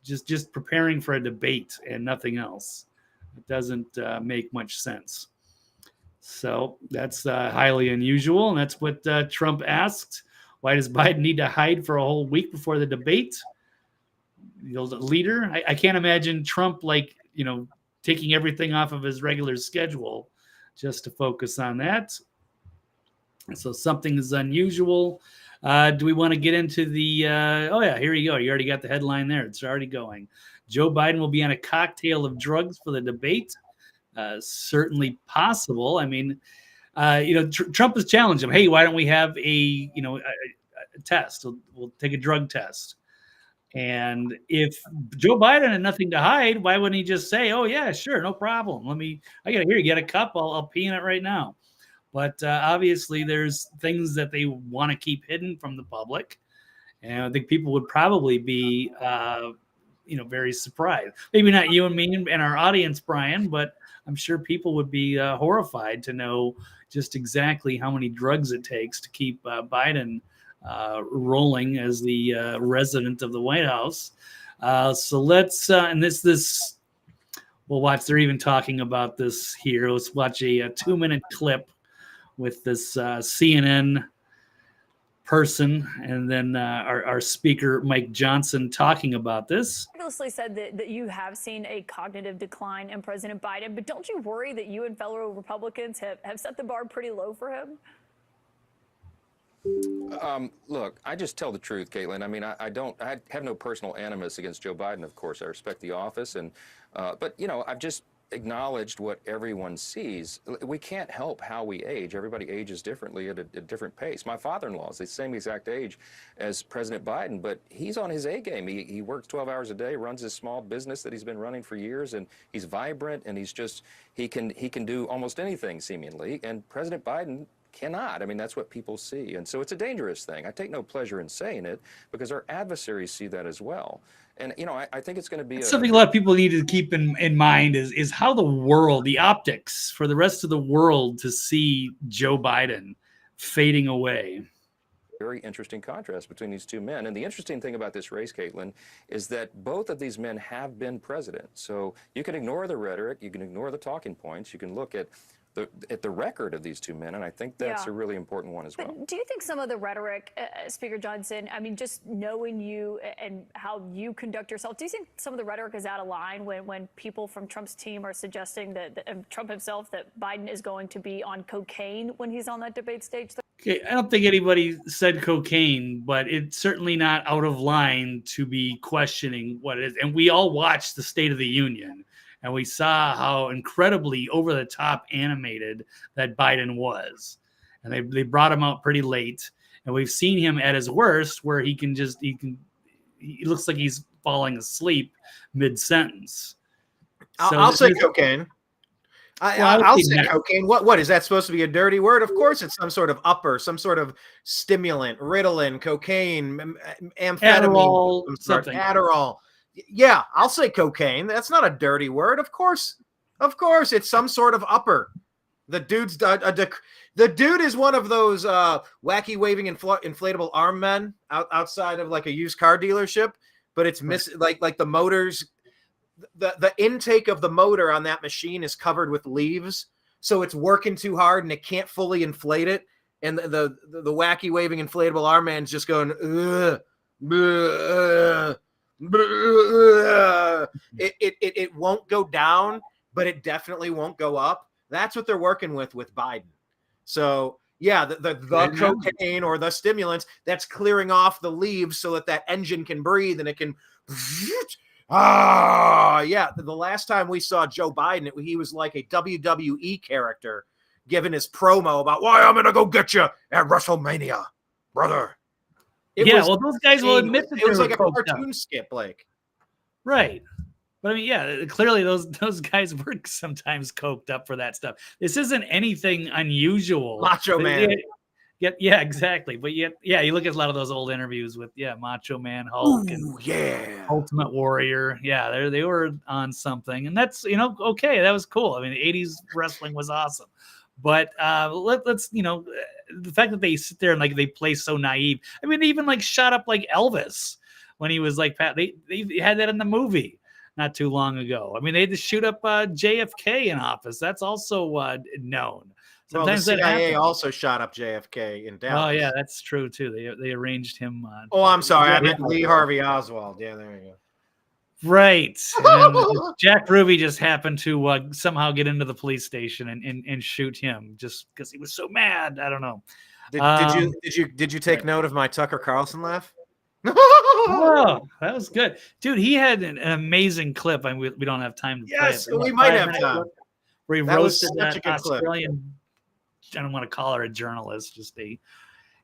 just preparing for a debate and nothing else? It doesn't make much sense. So that's highly unusual, and that's what Trump asked. Why does Biden need to hide for a whole week before the debate? The leader, I can't imagine Trump taking everything off of his regular schedule just to focus on that. So something is unusual. Do we want to get into the, oh yeah, here you go. You already got the headline there. It's already going. Joe Biden will be on a cocktail of drugs for the debate. Certainly possible. I mean, Trump has challenged him. Hey, why don't we have a test? We'll take a drug test. And if Joe Biden had nothing to hide, why wouldn't he just say, "Oh yeah, sure, no problem. I got here. You got a cup? I'll pee in it right now." But obviously, there's things that they want to keep hidden from the public, and I think people would probably be, very surprised. Maybe not you and me and our audience, Brian, but I'm sure people would be horrified to know just exactly how many drugs it takes to keep Biden rolling as the resident of the White House. So let's, and this, we'll watch, they're even talking about this here. Let's watch a 2-minute clip with this CNN person, and then our speaker, Mike Johnson, talking about this. Previously said that you have seen a cognitive decline in President Biden, but don't you worry that you and fellow Republicans have set the bar pretty low for him? Look, I just tell the truth, Caitlin. I mean, I have no personal animus against Joe Biden, of course. I respect the office, but I've just acknowledged what everyone sees. We can't help how we age. Everybody ages differently at a different pace. My father-in-law is the same exact age as President Biden, but he's on his A game. He works 12 hours a day, runs his small business that he's been running for years, and he's vibrant, and he can do almost anything seemingly. And President Biden cannot. I mean, that's what people see. And so it's a dangerous thing. I take no pleasure in saying it because our adversaries see that as well. And, I think it's going to be something a lot of people need to keep in mind is how the world, the optics for the rest of the world to see Joe Biden fading away. Very interesting contrast between these two men. And the interesting thing about this race, Caitlin, is that both of these men have been president. So you can ignore the rhetoric, you can ignore the talking points, you can look at the record of these two men, and I think that's a really important one as well. But do you think some of the rhetoric, Speaker Johnson, I mean, just knowing you and how you conduct yourself, do you think some of the rhetoric is out of line when people from Trump's team are suggesting that Trump himself, that Biden is going to be on cocaine when he's on that debate stage? Okay, I don't think anybody said cocaine, but it's certainly not out of line to be questioning what it is. And we all watched the State of the Union, and we saw how incredibly over-the-top animated that Biden was. And they brought him out pretty late. And we've seen him at his worst where he looks like he's falling asleep mid-sentence. I'll say cocaine. I'll say cocaine. What is that supposed to be a dirty word? Of course, it's some sort of upper, some sort of stimulant, Ritalin, cocaine, amphetamine, Adderall. Yeah, I'll say cocaine. That's not a dirty word. Of course, it's some sort of upper. The dude's The dude is one of those wacky waving inflatable arm men outside of like a used car dealership, but it's like the motors. The intake of the motor on that machine is covered with leaves, so it's working too hard and it can't fully inflate it. And the wacky waving inflatable arm man's just going, ugh, ugh, ugh. It won't go down, but it definitely won't go up. That's what they're working with Biden. So yeah, the cocaine or the stimulants that's clearing off the leaves so that engine can breathe and it can. Yeah. The last time we saw Joe Biden, he was like a WWE character giving his promo about why I'm going to go get you at WrestleMania, brother. Well, those guys will admit that it was like a cartoon skit, Blake. Right. But I mean, yeah, clearly those guys were sometimes coked up for that stuff. This isn't anything unusual. Macho Man. Yeah, exactly. But yet, you look at a lot of those old interviews with Macho Man, Hulk, and Ultimate Warrior. Yeah, they were on something, and that's okay. That was cool. I mean, the '80s wrestling was awesome. But let's the fact that they sit there and like they play so naive. I mean, they even like shot up like Elvis when he was like they had that in the movie not too long ago. I mean, they had to shoot up JFK in office. That's also known. Sometimes the CIA also shot up JFK in Dallas. Oh yeah, that's true too. They arranged him. I'm sorry, I meant Lee Harvey Oswald. Yeah, there you go. Right. Jack Ruby just happened to somehow get into the police station and shoot him just because he was so mad. I don't know. Did you take note of my Tucker Carlson laugh? Oh, that was good, dude. He had an amazing clip. I mean, we don't have time to play it. We might have time. Where he roasted that Australian. I don't want to call her a journalist, just a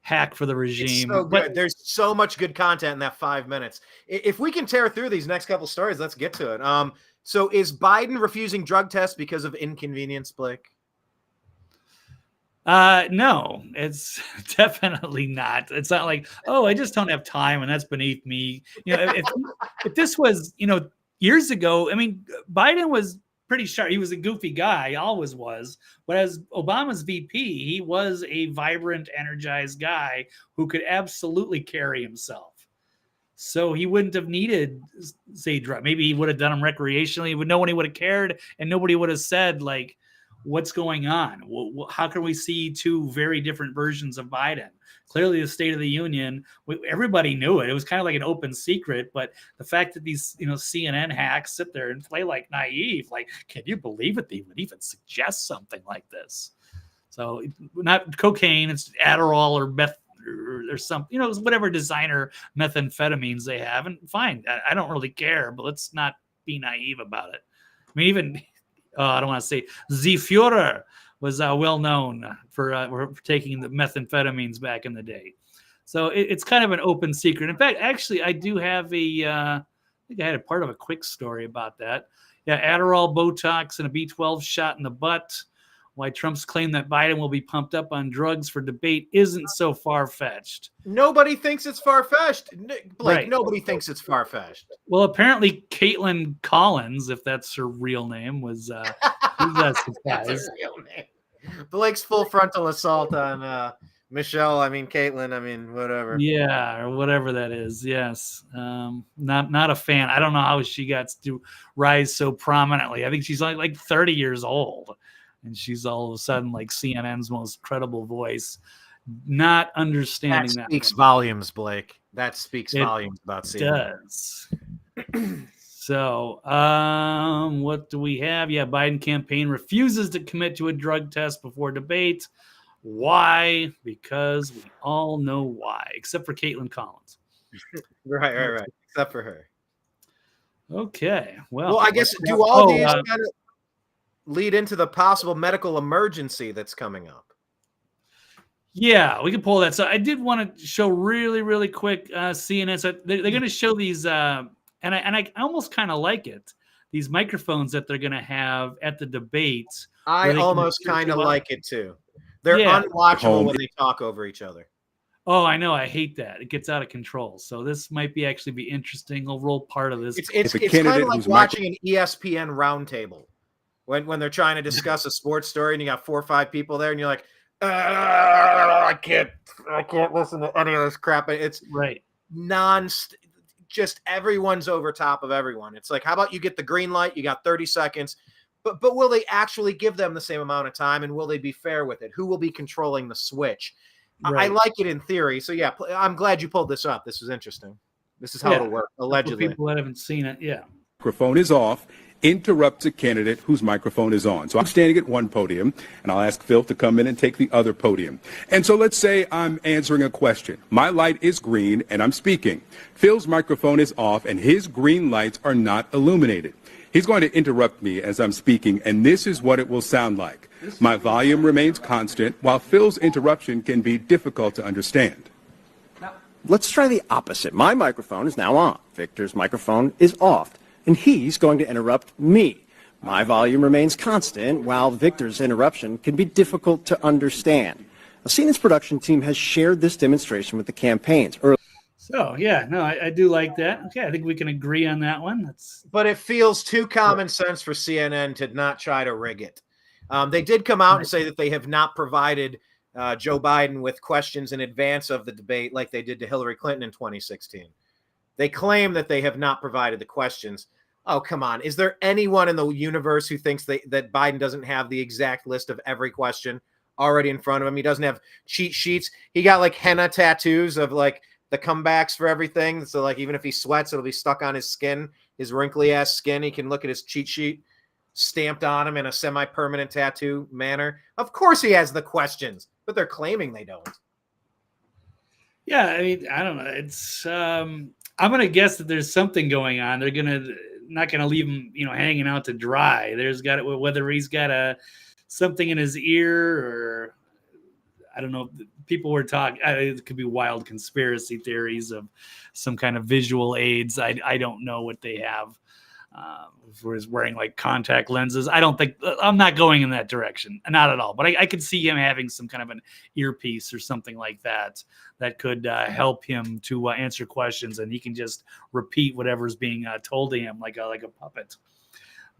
hack for the regime. It's so good. There's so much good content in that 5 minutes. If we can tear through these next couple stories, let's get to it. So is Biden refusing drug tests because of inconvenience, Blake? No, it's definitely not. It's not like, I just don't have time and that's beneath me. If this was, years ago, I mean, Biden was pretty sharp. He was a goofy guy, always was. But as Obama's VP, he was a vibrant, energized guy who could absolutely carry himself. So he wouldn't have needed, say, drug. Maybe he would have done them recreationally. No one would have cared, and nobody would have said, like, what's going on? How can we see two very different versions of Biden? Clearly, the State of the Union, everybody knew it. It was kind of like an open secret. But the fact that these, CNN hacks sit there and play like naive, like, can you believe it? They would even suggest something like this. So, not cocaine, it's Adderall or meth or something, whatever designer methamphetamines they have. And fine, I don't really care, but let's not be naive about it. I mean, even I don't want to say Z Führer was well known for taking the methamphetamines back in the day. So it's kind of an open secret. In fact, actually, I do have I think I had a part of a quick story about that. Yeah, Adderall, Botox, and a B12 shot in the butt. Why Trump's claim that Biden will be pumped up on drugs for debate isn't so far-fetched. Nobody thinks it's far-fetched. Blake, right. Nobody thinks it's far-fetched. Well, apparently Caitlin Collins, if that's her real name, was surprised. That's her real name. Blake's full frontal assault on Michelle. I mean, Caitlin. I mean, whatever. Yeah, or whatever that is. Yes. Not a fan. I don't know how she got to rise so prominently. I think she's only like 30 years old. And she's all of a sudden like CNN's most credible voice. Not understanding that. Speaks volumes, Blake. That speaks volumes about CNN. It does. So, what do we have? Yeah, Biden campaign refuses to commit to a drug test before debate. Why? Because we all know why, except for Caitlin Collins. Right. Except for her. Okay. Well, I guess do all these kind of lead into the possible medical emergency that's coming up? Yeah, we can pull that. So I did want to show really, really quick CNN. So they're going to show these, and I almost kind of like it. These microphones that they're going to have at the debates. I almost kind of like it too. They're unwatchable when they talk over each other. Oh, I know. I hate that. It gets out of control. So this might actually be interesting. I'll roll part of this. It's kind of like watching an ESPN roundtable when they're trying to discuss a sports story and you got 4 or 5 people there and you're like, I can't listen to any of this crap. It's Right. Just everyone's over top of everyone. It's like, how about you get the green light? You got 30 seconds. But will they actually give them the same amount of time, and will they be fair with it? Who will be controlling the switch? Right. I like it in theory. So yeah, I'm glad you pulled this up. This is interesting. This is how it'll work, allegedly. For people that haven't seen it, yeah. Microphone is off, interrupts a candidate whose microphone is on. So I'm standing at one podium, and I'll ask Phil to come in and take the other podium. And so let's say I'm answering a question. My light is green, and I'm speaking. Phil's microphone is off, and his green lights are not illuminated. He's going to interrupt me as I'm speaking, and this is what it will sound like. My volume remains constant, while Phil's interruption can be difficult to understand. Let's try the opposite. My microphone is now on. Victor's microphone is off, and he's going to interrupt me. My volume remains constant, while Victor's interruption can be difficult to understand. A CNN's production team has shared this demonstration with the campaigns. So, yeah, no, I do like that. Okay, I think we can agree on that one. But it feels too common sense for CNN to not try to rig it. They did come out and say that they have not provided Joe Biden with questions in advance of the debate like they did to Hillary Clinton in 2016. They claim that they have not provided the questions. Oh, come on. Is there anyone in the universe who thinks that Biden doesn't have the exact list of every question already in front of him? He doesn't have cheat sheets. He got like henna tattoos of like the comebacks for everything. So like even if he sweats, it'll be stuck on his skin, his wrinkly ass skin. He can look at his cheat sheet stamped on him in a semi-permanent tattoo manner. Of course he has the questions, but they're claiming they don't. Yeah, I mean, I don't know. It's I'm gonna guess that there's something going on. They're not gonna leave him, hanging out to dry. There's got whether he's got something in his ear or I don't know. People were talking. It could be wild conspiracy theories of some kind of visual aids. I don't know what they have. If he's wearing like contact lenses, I don't think I'm not going in that direction, not at all. But I could see him having some kind of an earpiece or something like that could help him to answer questions, and he can just repeat whatever's being told to him like a puppet.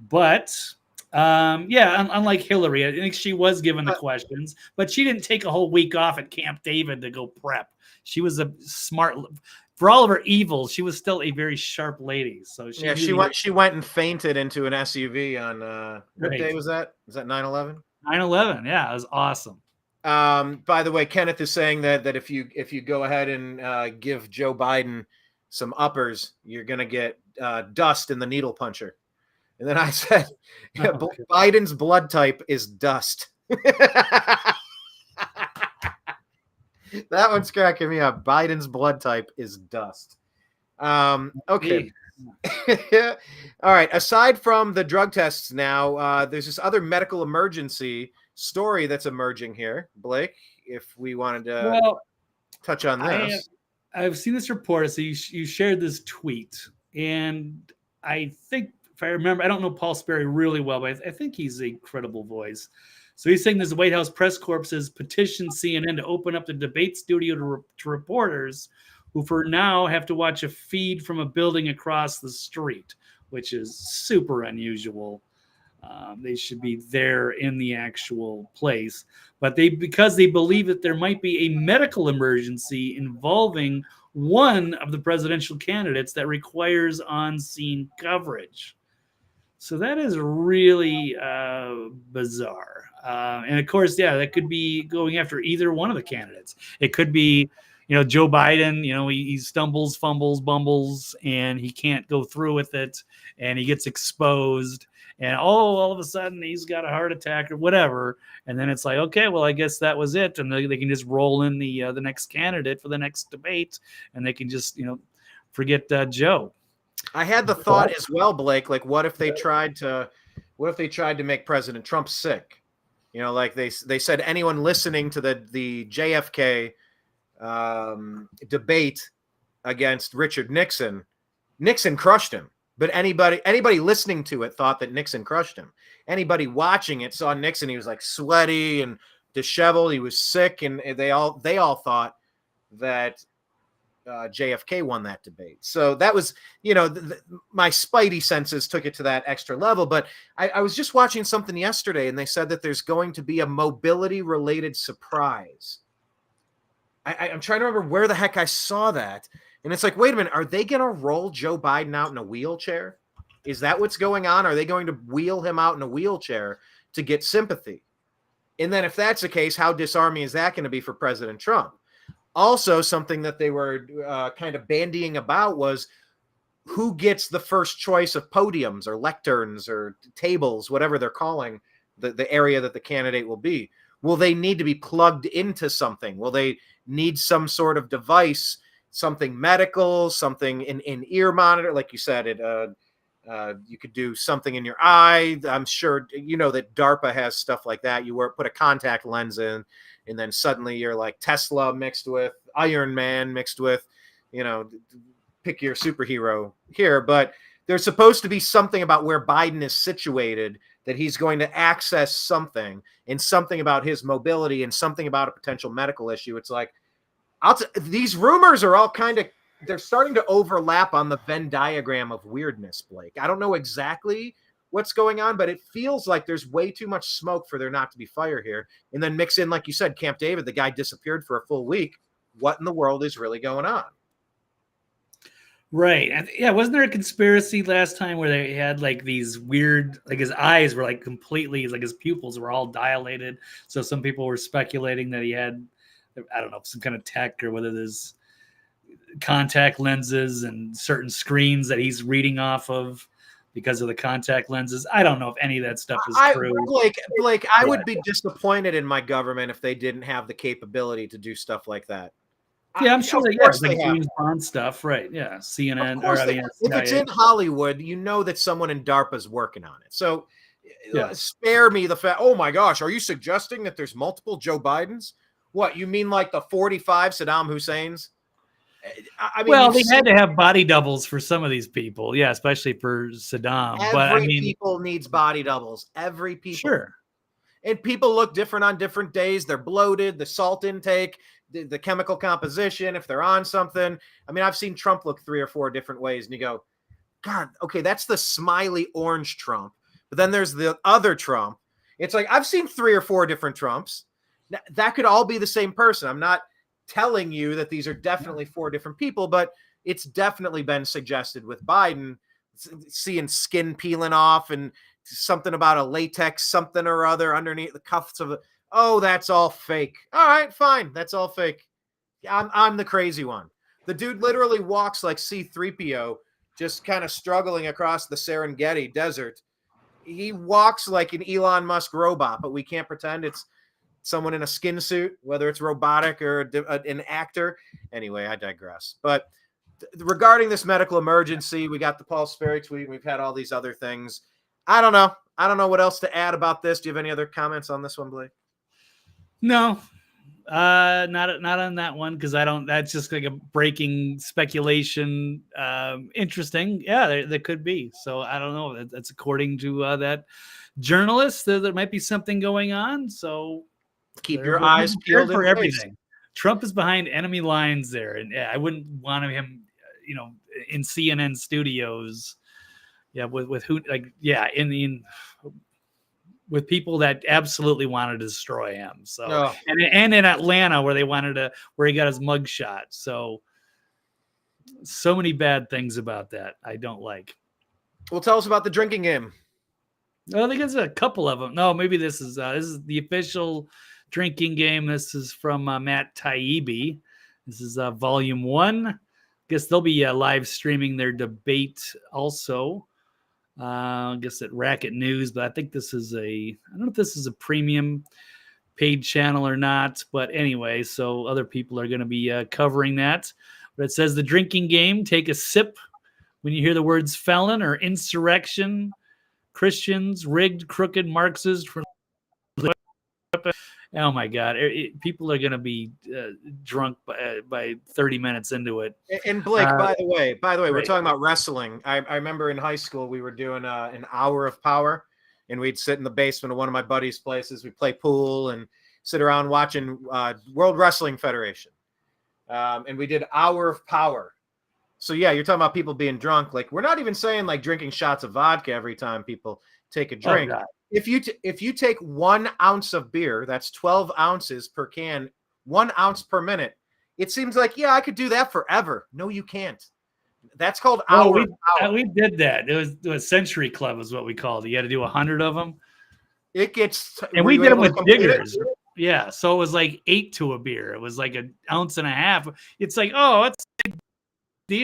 But unlike Hillary, I think she was given the questions, but she didn't take a whole week off at Camp David to go prep. She was a smart. For all of her evils, she was still a very sharp lady. So she went and fainted into an SUV on what day was that? Was that 9/11? 9/11. Yeah, it was awesome. By the way, Kenneth is saying that if you go ahead and give Joe Biden some uppers, you're gonna get dust in the needle puncher. And then I said, Biden's blood type is dust. That one's cracking me up. Biden's blood type is dust. Okay. All right. Aside from the drug tests now, there's this other medical emergency story that's emerging here. Blake, if we wanted to touch on this. I've seen this report. So you shared this tweet. And I think, if I remember, I don't know Paul Sperry really well, but I think he's a credible voice. So he's saying this: the White House press corps has petitioned CNN to open up the debate studio to reporters who for now have to watch a feed from a building across the street, which is super unusual. They should be there in the actual place. But because they believe that there might be a medical emergency involving one of the presidential candidates that requires on-scene coverage. So that is really bizarre. And of course, that could be going after either one of the candidates. It could be, Joe Biden, he stumbles, fumbles, bumbles, and he can't go through with it, and he gets exposed, and all of a sudden he's got a heart attack or whatever. And then it's like, okay, well, I guess that was it. And they can just roll in the next candidate for the next debate, and they can just, forget Joe. I had the thought as well, Blake, like what if they tried to make President Trump sick? Like they said anyone listening to the JFK debate against Richard Nixon crushed him. But anybody listening to it thought that Nixon crushed him. Anybody watching it saw Nixon, he was like sweaty and disheveled, he was sick, and they all thought that JFK won that debate. So that was, my spidey senses took it to that extra level. But I was just watching something yesterday, and they said that there's going to be a mobility-related surprise. I'm trying to remember where the heck I saw that. And it's like, wait a minute, are they going to roll Joe Biden out in a wheelchair? Is that what's going on? Are they going to wheel him out in a wheelchair to get sympathy? And then if that's the case, how disarming is that going to be for President Trump? Also, something that they were kind of bandying about was who gets the first choice of podiums or lecterns or tables, whatever they're calling the area that the candidate will be. Will they need to be plugged into something? Will they need some sort of device, something medical, something in ear monitor? Like you said, you could do something in your eye. I'm sure that DARPA has stuff like that. You put a contact lens in, and then suddenly you're like Tesla mixed with Iron Man mixed with, pick your superhero here. But there's supposed to be something about where Biden is situated that he's going to access something, and something about his mobility, and something about a potential medical issue. It's like, these rumors are all they're starting to overlap on the Venn diagram of weirdness, Blake. I don't know exactly what's going on, but it feels like there's way too much smoke for there not to be fire here. And then mix in, like you said, Camp David, the guy disappeared for a full week. What in the world is really going on? Right. And yeah, wasn't there a conspiracy last time where they had like these weird, like his eyes were like completely, like his pupils were all dilated. So some people were speculating that he had, I don't know, some kind of tech, or whether there's contact lenses and certain screens that he's reading off of because of the contact lenses. I don't know if any of that stuff is true. Blake, I would be disappointed in my government if they didn't have the capability to do stuff like that. Yeah, I'm sure that like James Bond stuff, right? Yeah, CNN. If it's in Hollywood, you know that someone in DARPA is working on it. So spare me the fact. Oh my gosh, are you suggesting that there's multiple Joe Bidens? What, you mean like the 45 Saddam Husseins? I mean, well, they had to have body doubles for some of these people, yeah, especially for Saddam. Every people needs body doubles. Every people, sure. And people look different on different days. They're bloated, the salt intake, the chemical composition, if they're on something. I mean, I've seen Trump look 3 or 4 different ways, and you go, God, okay, that's the smiley orange Trump. But then there's the other Trump. It's like, I've seen 3 or 4 different Trumps. That could all be the same person. I'm not telling you that these are definitely 4 different people, but it's definitely been suggested with Biden, seeing skin peeling off and something about a latex something or other underneath the cuffs of it. Oh, that's all fake. All right, fine. That's all fake. I'm the crazy one. The dude literally walks like C-3PO, just kind of struggling across the Serengeti desert. He walks like an Elon Musk robot, but we can't pretend it's someone in a skin suit, whether it's robotic or an actor. Anyway, I digress. But regarding this medical emergency, we got the Paul Sperry tweet. We've had all these other things. I don't know. I don't know what else to add about this. Do you have any other comments on this one, Blake? No, not on that one, because I don't. That's just like a breaking speculation. Interesting, yeah, there could be. So I don't know. That's according to that journalist. There might be something going on. So keep your eyes peeled for everything. Trump is behind enemy lines there, and I wouldn't want him, in CNN studios. Yeah, with who, like, yeah, with people that absolutely wanted to destroy him. So and in Atlanta where he got his mugshot. So many bad things about that I don't like. Well, tell us about the drinking game. Well, I think there's a couple of them. No, maybe this is the official drinking game. This is from Matt Taibbi. This is volume 1. I guess they'll be live streaming their debate also. I guess at Racket News, but I think this is I don't know if this is a premium paid channel or not, but anyway, so other people are going to be covering that. But it says the drinking game: take a sip when you hear the words felon or insurrection, Christians, rigged, crooked, Marxist. Oh my God! People are going to be drunk by 30 minutes into it. And Blake, by the way, right. We're talking about wrestling. I remember in high school we were doing an hour of power, and we'd sit in the basement of one of my buddies' places. We play pool and sit around watching World Wrestling Federation. and we did Hour of Power. So yeah, you're talking about people being drunk. Like, we're not even saying like drinking shots of vodka every time people take a drink. God. If you take 1 ounce of beer, that's 12 ounces per can, 1 ounce per minute. It seems like, yeah, I could do that forever. No, you can't. That's called Hour of Power. We did that. It was Century Club is what we called it. You had to do 100 of them. It gets, and we did them with diggers. Yeah, so it was like 8 to a beer. It was like an ounce and a half. It's like, oh, it's a deal.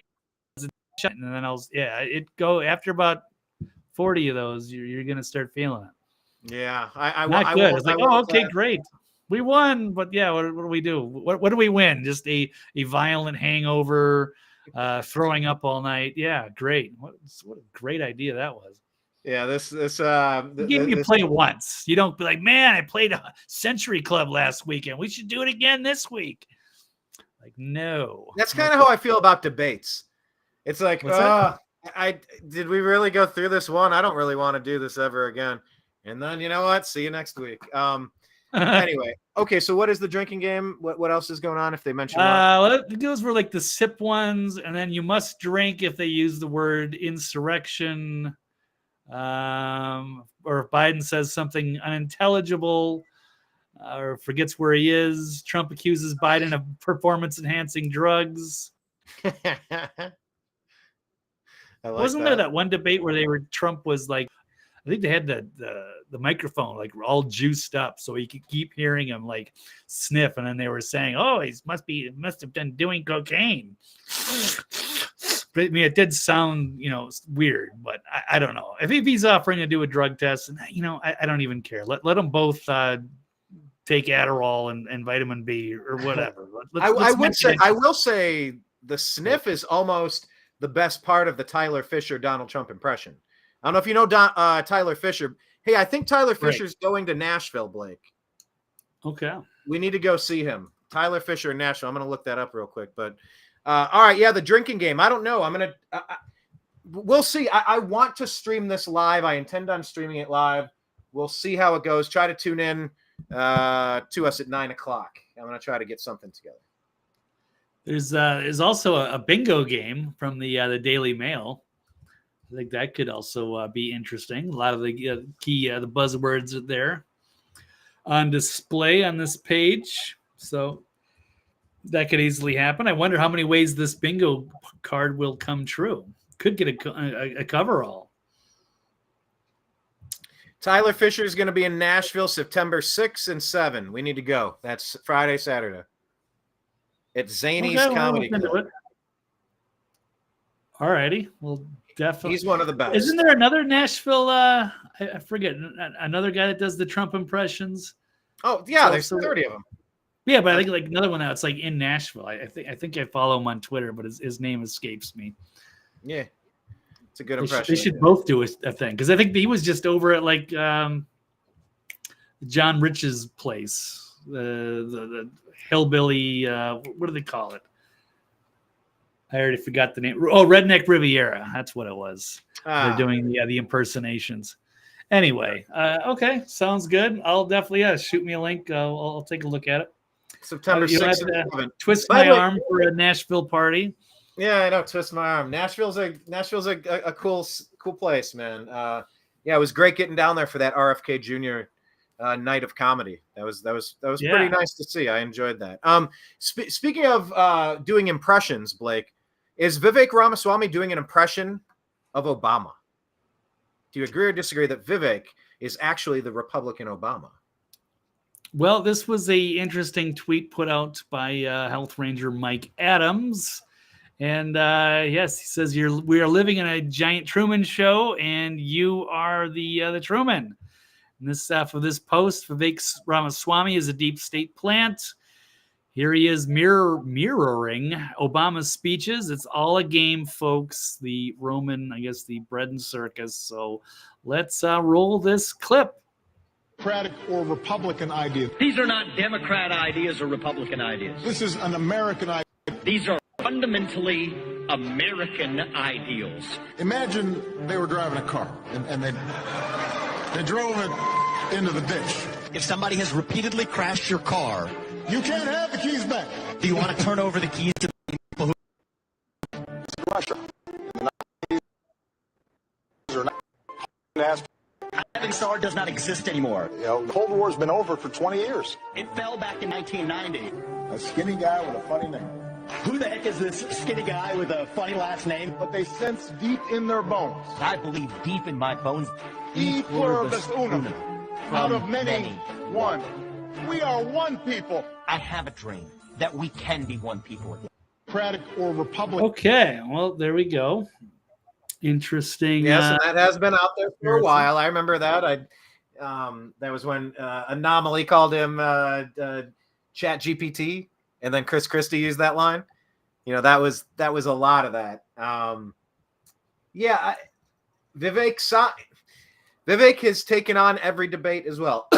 And then it go after about 40 of those, you're gonna start feeling it. Yeah, not good. It's like, oh, okay, great, we won, but yeah, what do we do? What do we win? Just a violent hangover, throwing up all night. Yeah, great. What a great idea that was. Yeah, this you play once. You don't be like, man, I played a Century Club last weekend. We should do it again this week. Like, no. That's kind of how I feel about debates. It's like, did we really go through this one? I don't really want to do this ever again. And then, you know what? See you next week. Anyway, okay. So what is the drinking game? What else is going on? If they mention those were like the sip ones, and then you must drink if they use the word insurrection. Or if Biden says something unintelligible, or forgets where he is. Trump accuses Biden of performance-enhancing drugs. Wasn't there that one debate where Trump was like, I think they had the microphone like all juiced up so he could keep hearing him like sniff, and then they were saying, oh, he must have been doing cocaine. But I mean, it did sound, weird, but I don't know. If he's offering to do a drug test, I don't even care. Let them both take Adderall and vitamin B or whatever. I will say the sniff is almost the best part of the Tyler Fisher Donald Trump impression. I don't know if you know Tyler Fisher. Hey, I think Tyler Fisher's going to Nashville, Blake. Okay. We need to go see him. Tyler Fisher in Nashville. I'm going to look that up real quick, but. All right, yeah, the drinking game. I don't know. We'll see. I want to stream this live. I intend on streaming it live. We'll see how it goes. Try to tune in to us at 9:00. I'm going to try to get something together. There's also a bingo game from the Daily Mail. I think that could also be interesting. A lot of the key the buzzwords are there on display on this page. So that could easily happen. I wonder how many ways this bingo card will come true. Could get a coverall. Tyler Fisher is going to be in Nashville September 6 and 7. We need to go. That's Friday, Saturday. At Zany's Comedy Club. All righty. Well, definitely. He's one of the best. Isn't there another Nashville? I forget. Another guy that does the Trump impressions. Oh, yeah. There's 30 of them. Yeah, but I think like another one that's like in Nashville. I think I follow him on Twitter, but his name escapes me. Yeah, it's a good impression. They should both do a thing because I think he was just over at like John Rich's place, the hillbilly. What do they call it? I already forgot the name. Oh, Redneck Riviera. That's what it was. They're doing the impersonations. Anyway, okay, sounds good. I'll definitely shoot me a link. I'll take a look at it. September 6th and 7th. Twist my arm for a Nashville party. Yeah, I know. Twist my arm. Nashville's a cool place, man. Yeah, it was great getting down there for that RFK Jr. Night of comedy. That was pretty nice to see. I enjoyed that. Speaking of doing impressions, Blake, is Vivek Ramaswamy doing an impression of Obama? Do you agree or disagree that Vivek is actually the Republican Obama? Well, this was a interesting tweet put out by Health Ranger Mike Adams. And yes, he says, we are living in a giant Truman show, and you are the Truman. And this for this post, Vivek Ramaswamy is a deep state plant. Here he is mirroring Obama's speeches. It's all a game, folks. The Roman, I guess, the bread and circus. So let's roll this clip. Democratic or Republican ideas. These are not Democrat ideas or Republican ideas. This is an American idea. These are fundamentally American ideals. Imagine they were driving a car and they drove it into the ditch. If somebody has repeatedly crashed your car, you can't have the keys back. Do you want to turn over the keys to the people who... Russia. Are not Heaven Star does not exist anymore. You know, the Cold War's been over for 20 years. It fell back in 1990. A skinny guy with a funny name. Who the heck is this skinny guy with a funny last name? But they sense deep in their bones. I believe deep in my bones. E pluribus unum. Out of many, one. We are one people. I have a dream that we can be one people again. Democratic or Republican. Okay, well, there we go. Interesting. Yes, and that has been out there for a while. I remember that. That was when Anomaly called him Chat GPT, and then Chris Christie used that line. You know, that was a lot of that. Vivek has taken on every debate as well.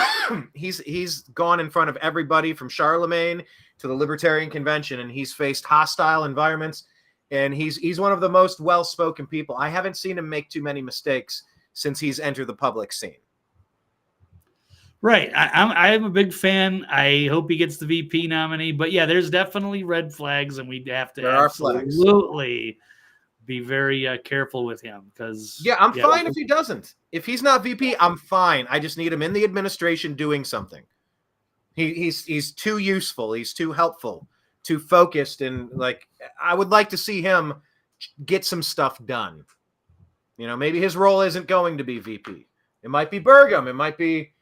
He's gone in front of everybody from Charlemagne to the Libertarian Convention, and he's faced hostile environments. And he's one of the most well-spoken people. I haven't seen him make too many mistakes since he's entered the public scene. Right. I'm a big fan. I hope he gets the VP nominee. But yeah, there's definitely red flags, and we have to absolutely be very careful with him. Because I'm fine if he doesn't. If he's not VP, I'm fine. I just need him in the administration doing something. He's too useful. He's too helpful. Too focused, and like I would like to see him get some stuff done. You know, maybe his role isn't going to be VP. It might be Burgum. It might be,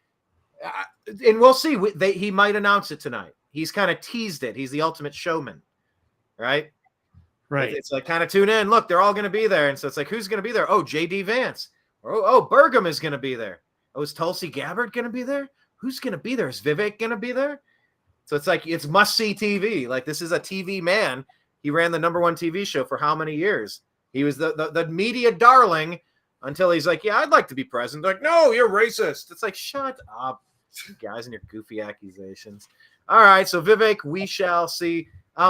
and we'll see. He might announce it tonight. He's kind of teased it. He's the ultimate showman, right? Right. It's like kind of tune in. Look, they're all going to be there, and so it's like, who's going to be there? Oh, JD Vance. Or oh, Burgum is going to be there. Oh, is Tulsi Gabbard going to be there? Who's going to be there? Is Vivek going to be there? So it's like, it's must-see TV. Like, this is a TV man. He ran the #1 TV show for how many years? He was the media darling until he's like, yeah, I'd like to be president. Like, no, you're racist. It's like, shut up, you guys and your goofy accusations. All right, so Vivek, we shall see.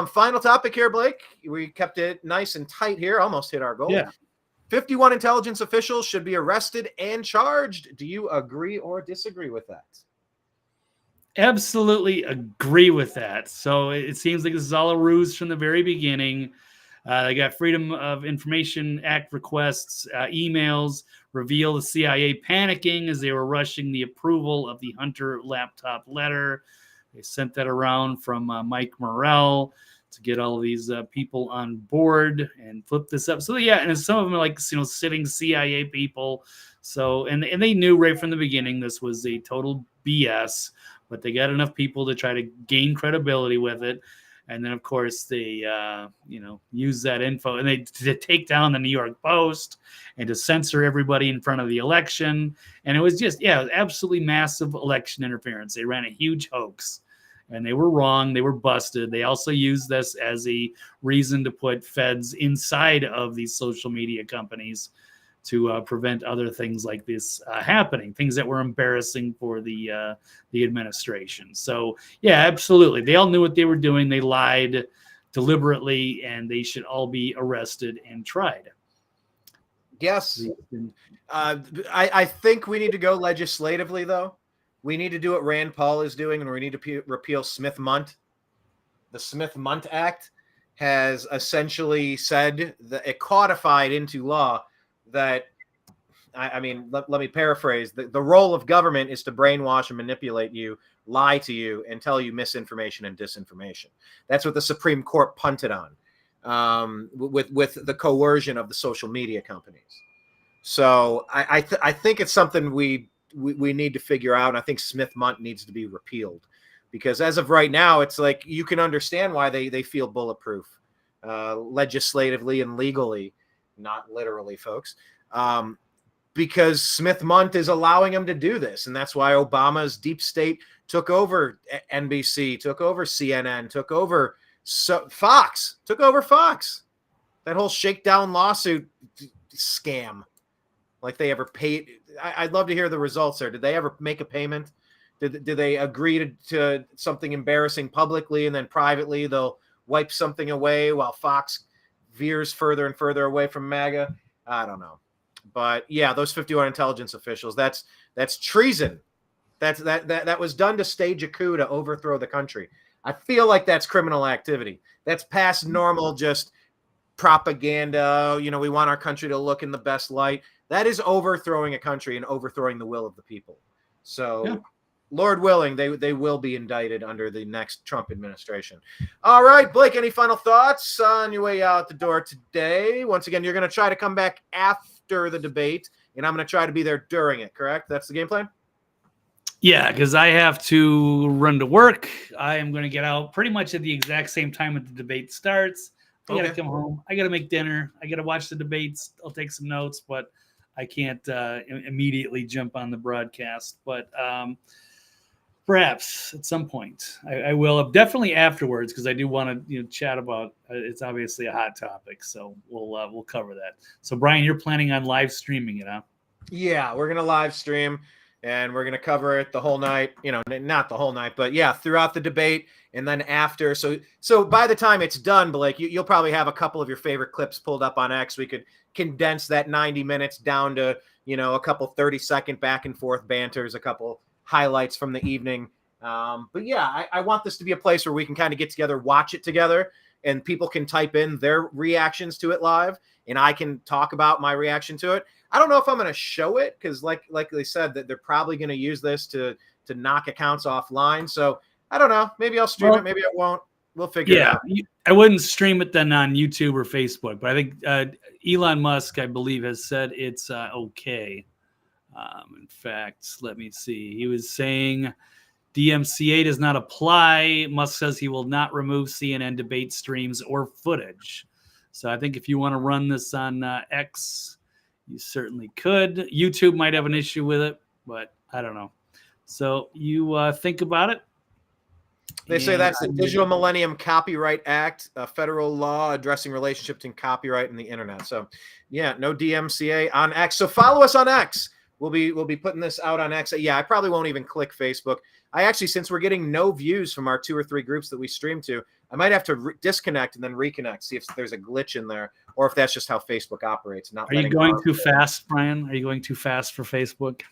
Final topic here, Blake. We kept it nice and tight here. Almost hit our goal. Yeah. 51 intelligence officials should be arrested and charged. Do you agree or disagree with that? Absolutely agree with that. So it seems like this is all a ruse from the very beginning. They got Freedom of Information Act requests, emails reveal the CIA panicking as they were rushing the approval of the Hunter laptop letter. They sent that around from Mike Morrell to get all of these people on board and flip this up. So yeah, and some of them are like, sitting CIA people. So, and they knew right from the beginning this was a total BS. But they got enough people to try to gain credibility with it. And then, of course, they, use that info and they to take down the New York Post and to censor everybody in front of the election. And it was just, absolutely massive election interference. They ran a huge hoax and they were wrong. They were busted. They also used this as a reason to put feds inside of these social media companies to prevent other things like this happening, things that were embarrassing for the administration. So, yeah, absolutely. They all knew what they were doing. They lied deliberately, and they should all be arrested and tried. Yes. I think we need to go legislatively, though. We need to do what Rand Paul is doing, and we need to repeal Smith-Mundt. The Smith-Mundt Act has essentially said that it codified into law that, let me paraphrase. The role of government is to brainwash and manipulate you, lie to you, and tell you misinformation and disinformation. That's what the Supreme Court punted on with the coercion of the social media companies. So I think it's something we need to figure out, and I think Smith-Mundt needs to be repealed. Because as of right now, it's like you can understand why they feel bulletproof legislatively and legally. Not literally, folks, because Smith-Mundt is allowing him to do this. And that's why Obama's deep state took over NBC, took over CNN, took over Fox. That whole shakedown lawsuit scam. Like they ever paid. I'd love to hear the results there. Did they ever make a payment? Did they agree to something embarrassing publicly and then privately they'll wipe something away while Fox veers further and further away from MAGA? I don't know. But yeah, those 51 intelligence officials, that's treason. That was done to stage a coup to overthrow the country. I feel like that's criminal activity. That's past normal, just propaganda. You know, we want our country to look in the best light. That is overthrowing a country and overthrowing the will of the people. So, Lord willing, they will be indicted under the next Trump administration. All right, Blake, any final thoughts on your way out the door today? Once again, you're going to try to come back after the debate, and I'm going to try to be there during it, correct? That's the game plan? Yeah, because I have to run to work. I am going to get out pretty much at the exact same time that the debate starts. I got to come home. I got to make dinner. I got to watch the debates. I'll take some notes, but I can't immediately jump on the broadcast. But perhaps at some point I will. Definitely afterwards, because I do want to chat about. It's obviously a hot topic, so we'll cover that. So Brian, you're planning on live streaming it, huh? Yeah, we're gonna live stream. And we're going to cover it the whole night, not the whole night, but yeah, throughout the debate. And then after, so by the time it's done, Blake, you'll probably have a couple of your favorite clips pulled up on X. We could condense that 90 minutes down to, a couple 30-second back and forth banters, a couple highlights from the evening. But yeah, I want this to be a place where we can kind of get together, watch it together, and people can type in their reactions to it live, and I can talk about my reaction to it. I don't know if I'm going to show it because, like they said, that they're probably going to use this to knock accounts offline. So I don't know. Maybe I'll stream it. Maybe I won't. We'll figure it out. I wouldn't stream it then on YouTube or Facebook, but I think Elon Musk, I believe, has said it's okay. In fact, let me see. He was saying DMCA does not apply. Musk says he will not remove CNN debate streams or footage. So I think if you want to run this on X, you certainly could. YouTube might have an issue with it, but I don't know. So you think about it. They say that's the Digital Millennium Copyright Act, a federal law addressing relationships in copyright and the internet. So, yeah, no DMCA on X. So follow us on X. We'll be putting this out on X. Yeah, I probably won't even click Facebook. I actually, since we're getting no views from our 2 or 3 groups that we stream to, I might have to disconnect and then reconnect, see if there's a glitch in there, or if that's just how Facebook operates. Are you going too fast, Brian? Are you going too fast for Facebook?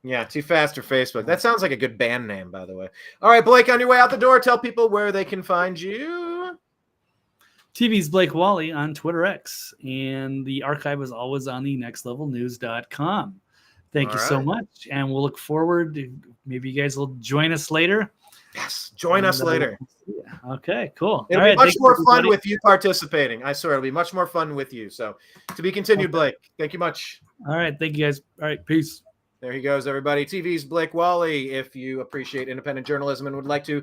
Yeah, too fast for Facebook. That sounds like a good band name, by the way. All right, Blake, on your way out the door, tell people where they can find you. TV's Blake Walley on Twitter X, and the archive is always on the nextlevelnews.com. Thank you so much, and we'll look forward to maybe you guys will join us later. Yes, join us later. Okay, cool. It'll be much more fun with you participating. I swear it'll be much more fun with you. So to be continued, Blake. Thank you much. All right, thank you guys. All right, peace. There he goes, everybody. TV's Blake Walley. If you appreciate independent journalism and would like to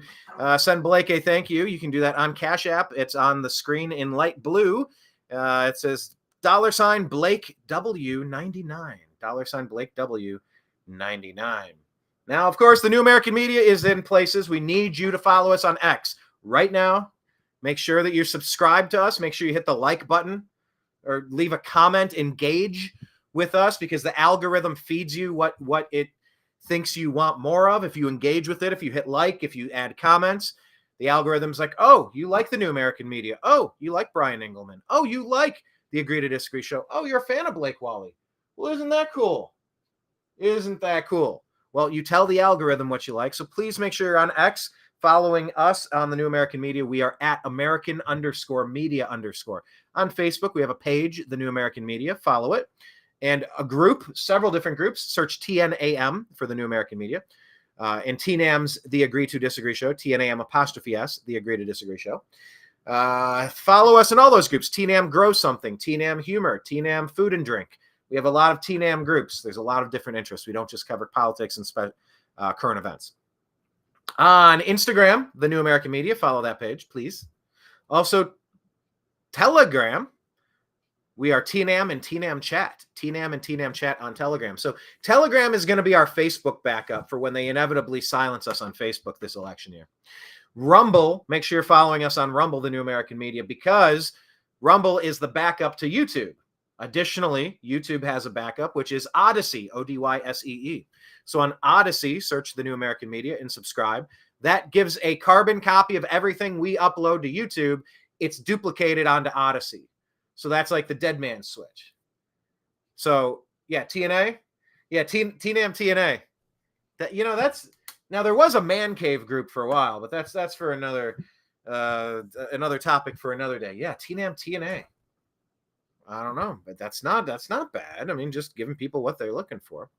send Blake a thank you, you can do that on Cash App. It's on the screen in light blue. It says $ Blake W99. $ Blake W99. Now, of course, the New American Media is in places. We need you to follow us on X right now. Make sure that you're subscribed to us. Make sure you hit the like button or leave a comment. Engage with us because the algorithm feeds you what it thinks you want more of. If you engage with it, if you hit like, if you add comments, the algorithm's like, oh, you like the New American Media. Oh, you like Brian Engelman. Oh, you like the Agree to Disagree show. Oh, you're a fan of Blake Walley. Well, isn't that cool? Isn't that cool? Well, you tell the algorithm what you like. So please make sure you're on X following us on the New American Media. We are at American_media_. On Facebook, we have a page, the New American Media. Follow it. And a group, several different groups. Search TNAM for the New American Media. And TNAM's The Agree to Disagree Show. TNAM''S, The Agree to Disagree Show. Follow us in all those groups. TNAM Grow Something, TNAM Humor, TNAM Food and Drink. We have a lot of TNAM groups. There's a lot of different interests. We don't just cover politics and current events. On Instagram, the New American Media, follow that page, please. Also, Telegram, we are TNAM and TNAM Chat. TNAM and TNAM Chat on Telegram. So Telegram is going to be our Facebook backup for when they inevitably silence us on Facebook this election year. Rumble, make sure you're following us on Rumble, the New American Media, because Rumble is the backup to YouTube. Additionally, YouTube has a backup, which is Odyssey, Odyssee. So on Odyssey, search the New American Media and subscribe. That gives a carbon copy of everything we upload to YouTube. It's duplicated onto Odyssey. So that's like the dead man switch. So yeah, TNA. Yeah, TNAM TNA. That, Now there was a man cave group for a while, but that's for another topic for another day. Yeah, TNAM TNA. I don't know, but that's not bad. I mean, just giving people what they're looking for.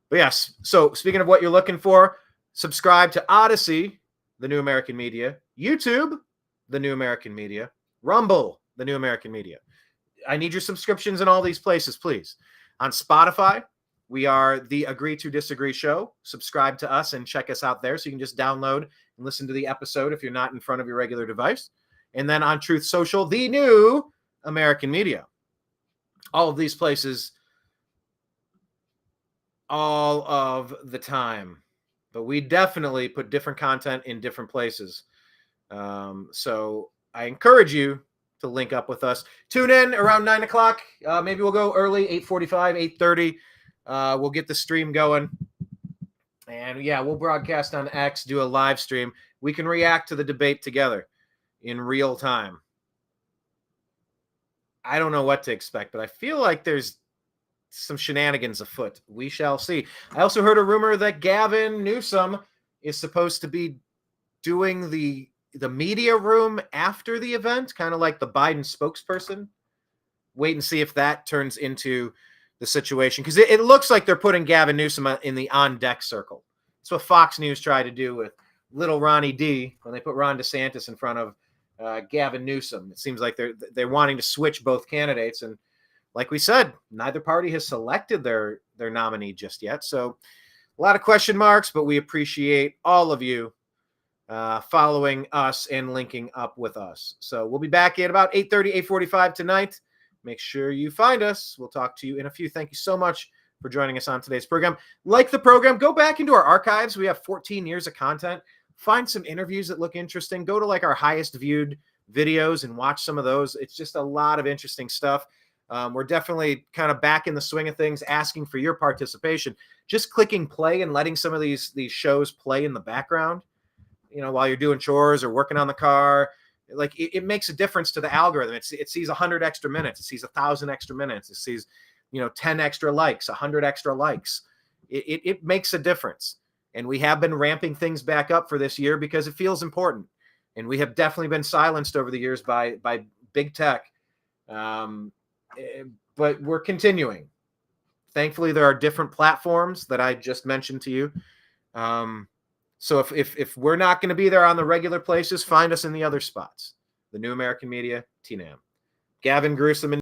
But yes, so speaking of what you're looking for, subscribe to Odyssey, the New American Media, YouTube, the New American Media, Rumble, the New American Media. I need your subscriptions in all these places, please. On Spotify, we are the Agree to Disagree Show. Subscribe to us and check us out there, so you can just download and listen to the episode if you're not in front of your regular device. And then on Truth Social, the New American Media. All of these places all of the time. But we definitely put different content in different places. So I encourage you to link up with us. Tune in around 9 o'clock. Maybe we'll go early, 8:45, 8:30. We'll get the stream going. And yeah, we'll broadcast on X, do a live stream. We can react to the debate together in real time. I don't know what to expect, but I feel like there's some shenanigans afoot. We shall see. I also heard a rumor that Gavin Newsom is supposed to be doing the media room after the event, kind of like the Biden spokesperson. Wait and see if that turns into the situation, because it looks like they're putting Gavin Newsom in the on-deck circle. That's what Fox News tried to do with little Ronnie D when they put Ron DeSantis in front of Gavin Newsom. It seems like they're wanting to switch both candidates, and like we said, neither party has selected their nominee just yet. So a lot of question marks, but we appreciate all of you following us and linking up with us. So we'll be back at about 8:30, 8:45 tonight. Make sure you find us. We'll talk to you in a few. Thank you so much for joining us on today's program. Like the program, go back into our archives. We have 14 years of content. Find some interviews that look interesting. Go to like our highest viewed videos and watch some of those. It's just a lot of interesting stuff. We're definitely kind of back in the swing of things, asking for your participation. Just clicking play and letting some of these shows play in the background, while you're doing chores or working on the car. Like it makes a difference to the algorithm. It sees 100 extra minutes. It sees 1,000 extra minutes. It sees, 10 extra likes, 100 extra likes. It makes a difference. And we have been ramping things back up for this year because it feels important. And we have definitely been silenced over the years by big tech. But we're continuing. Thankfully, there are different platforms that I just mentioned to you. So if we're not going to be there on the regular places, find us in the other spots. The New American Media, TNAM. Gavin Gruesome and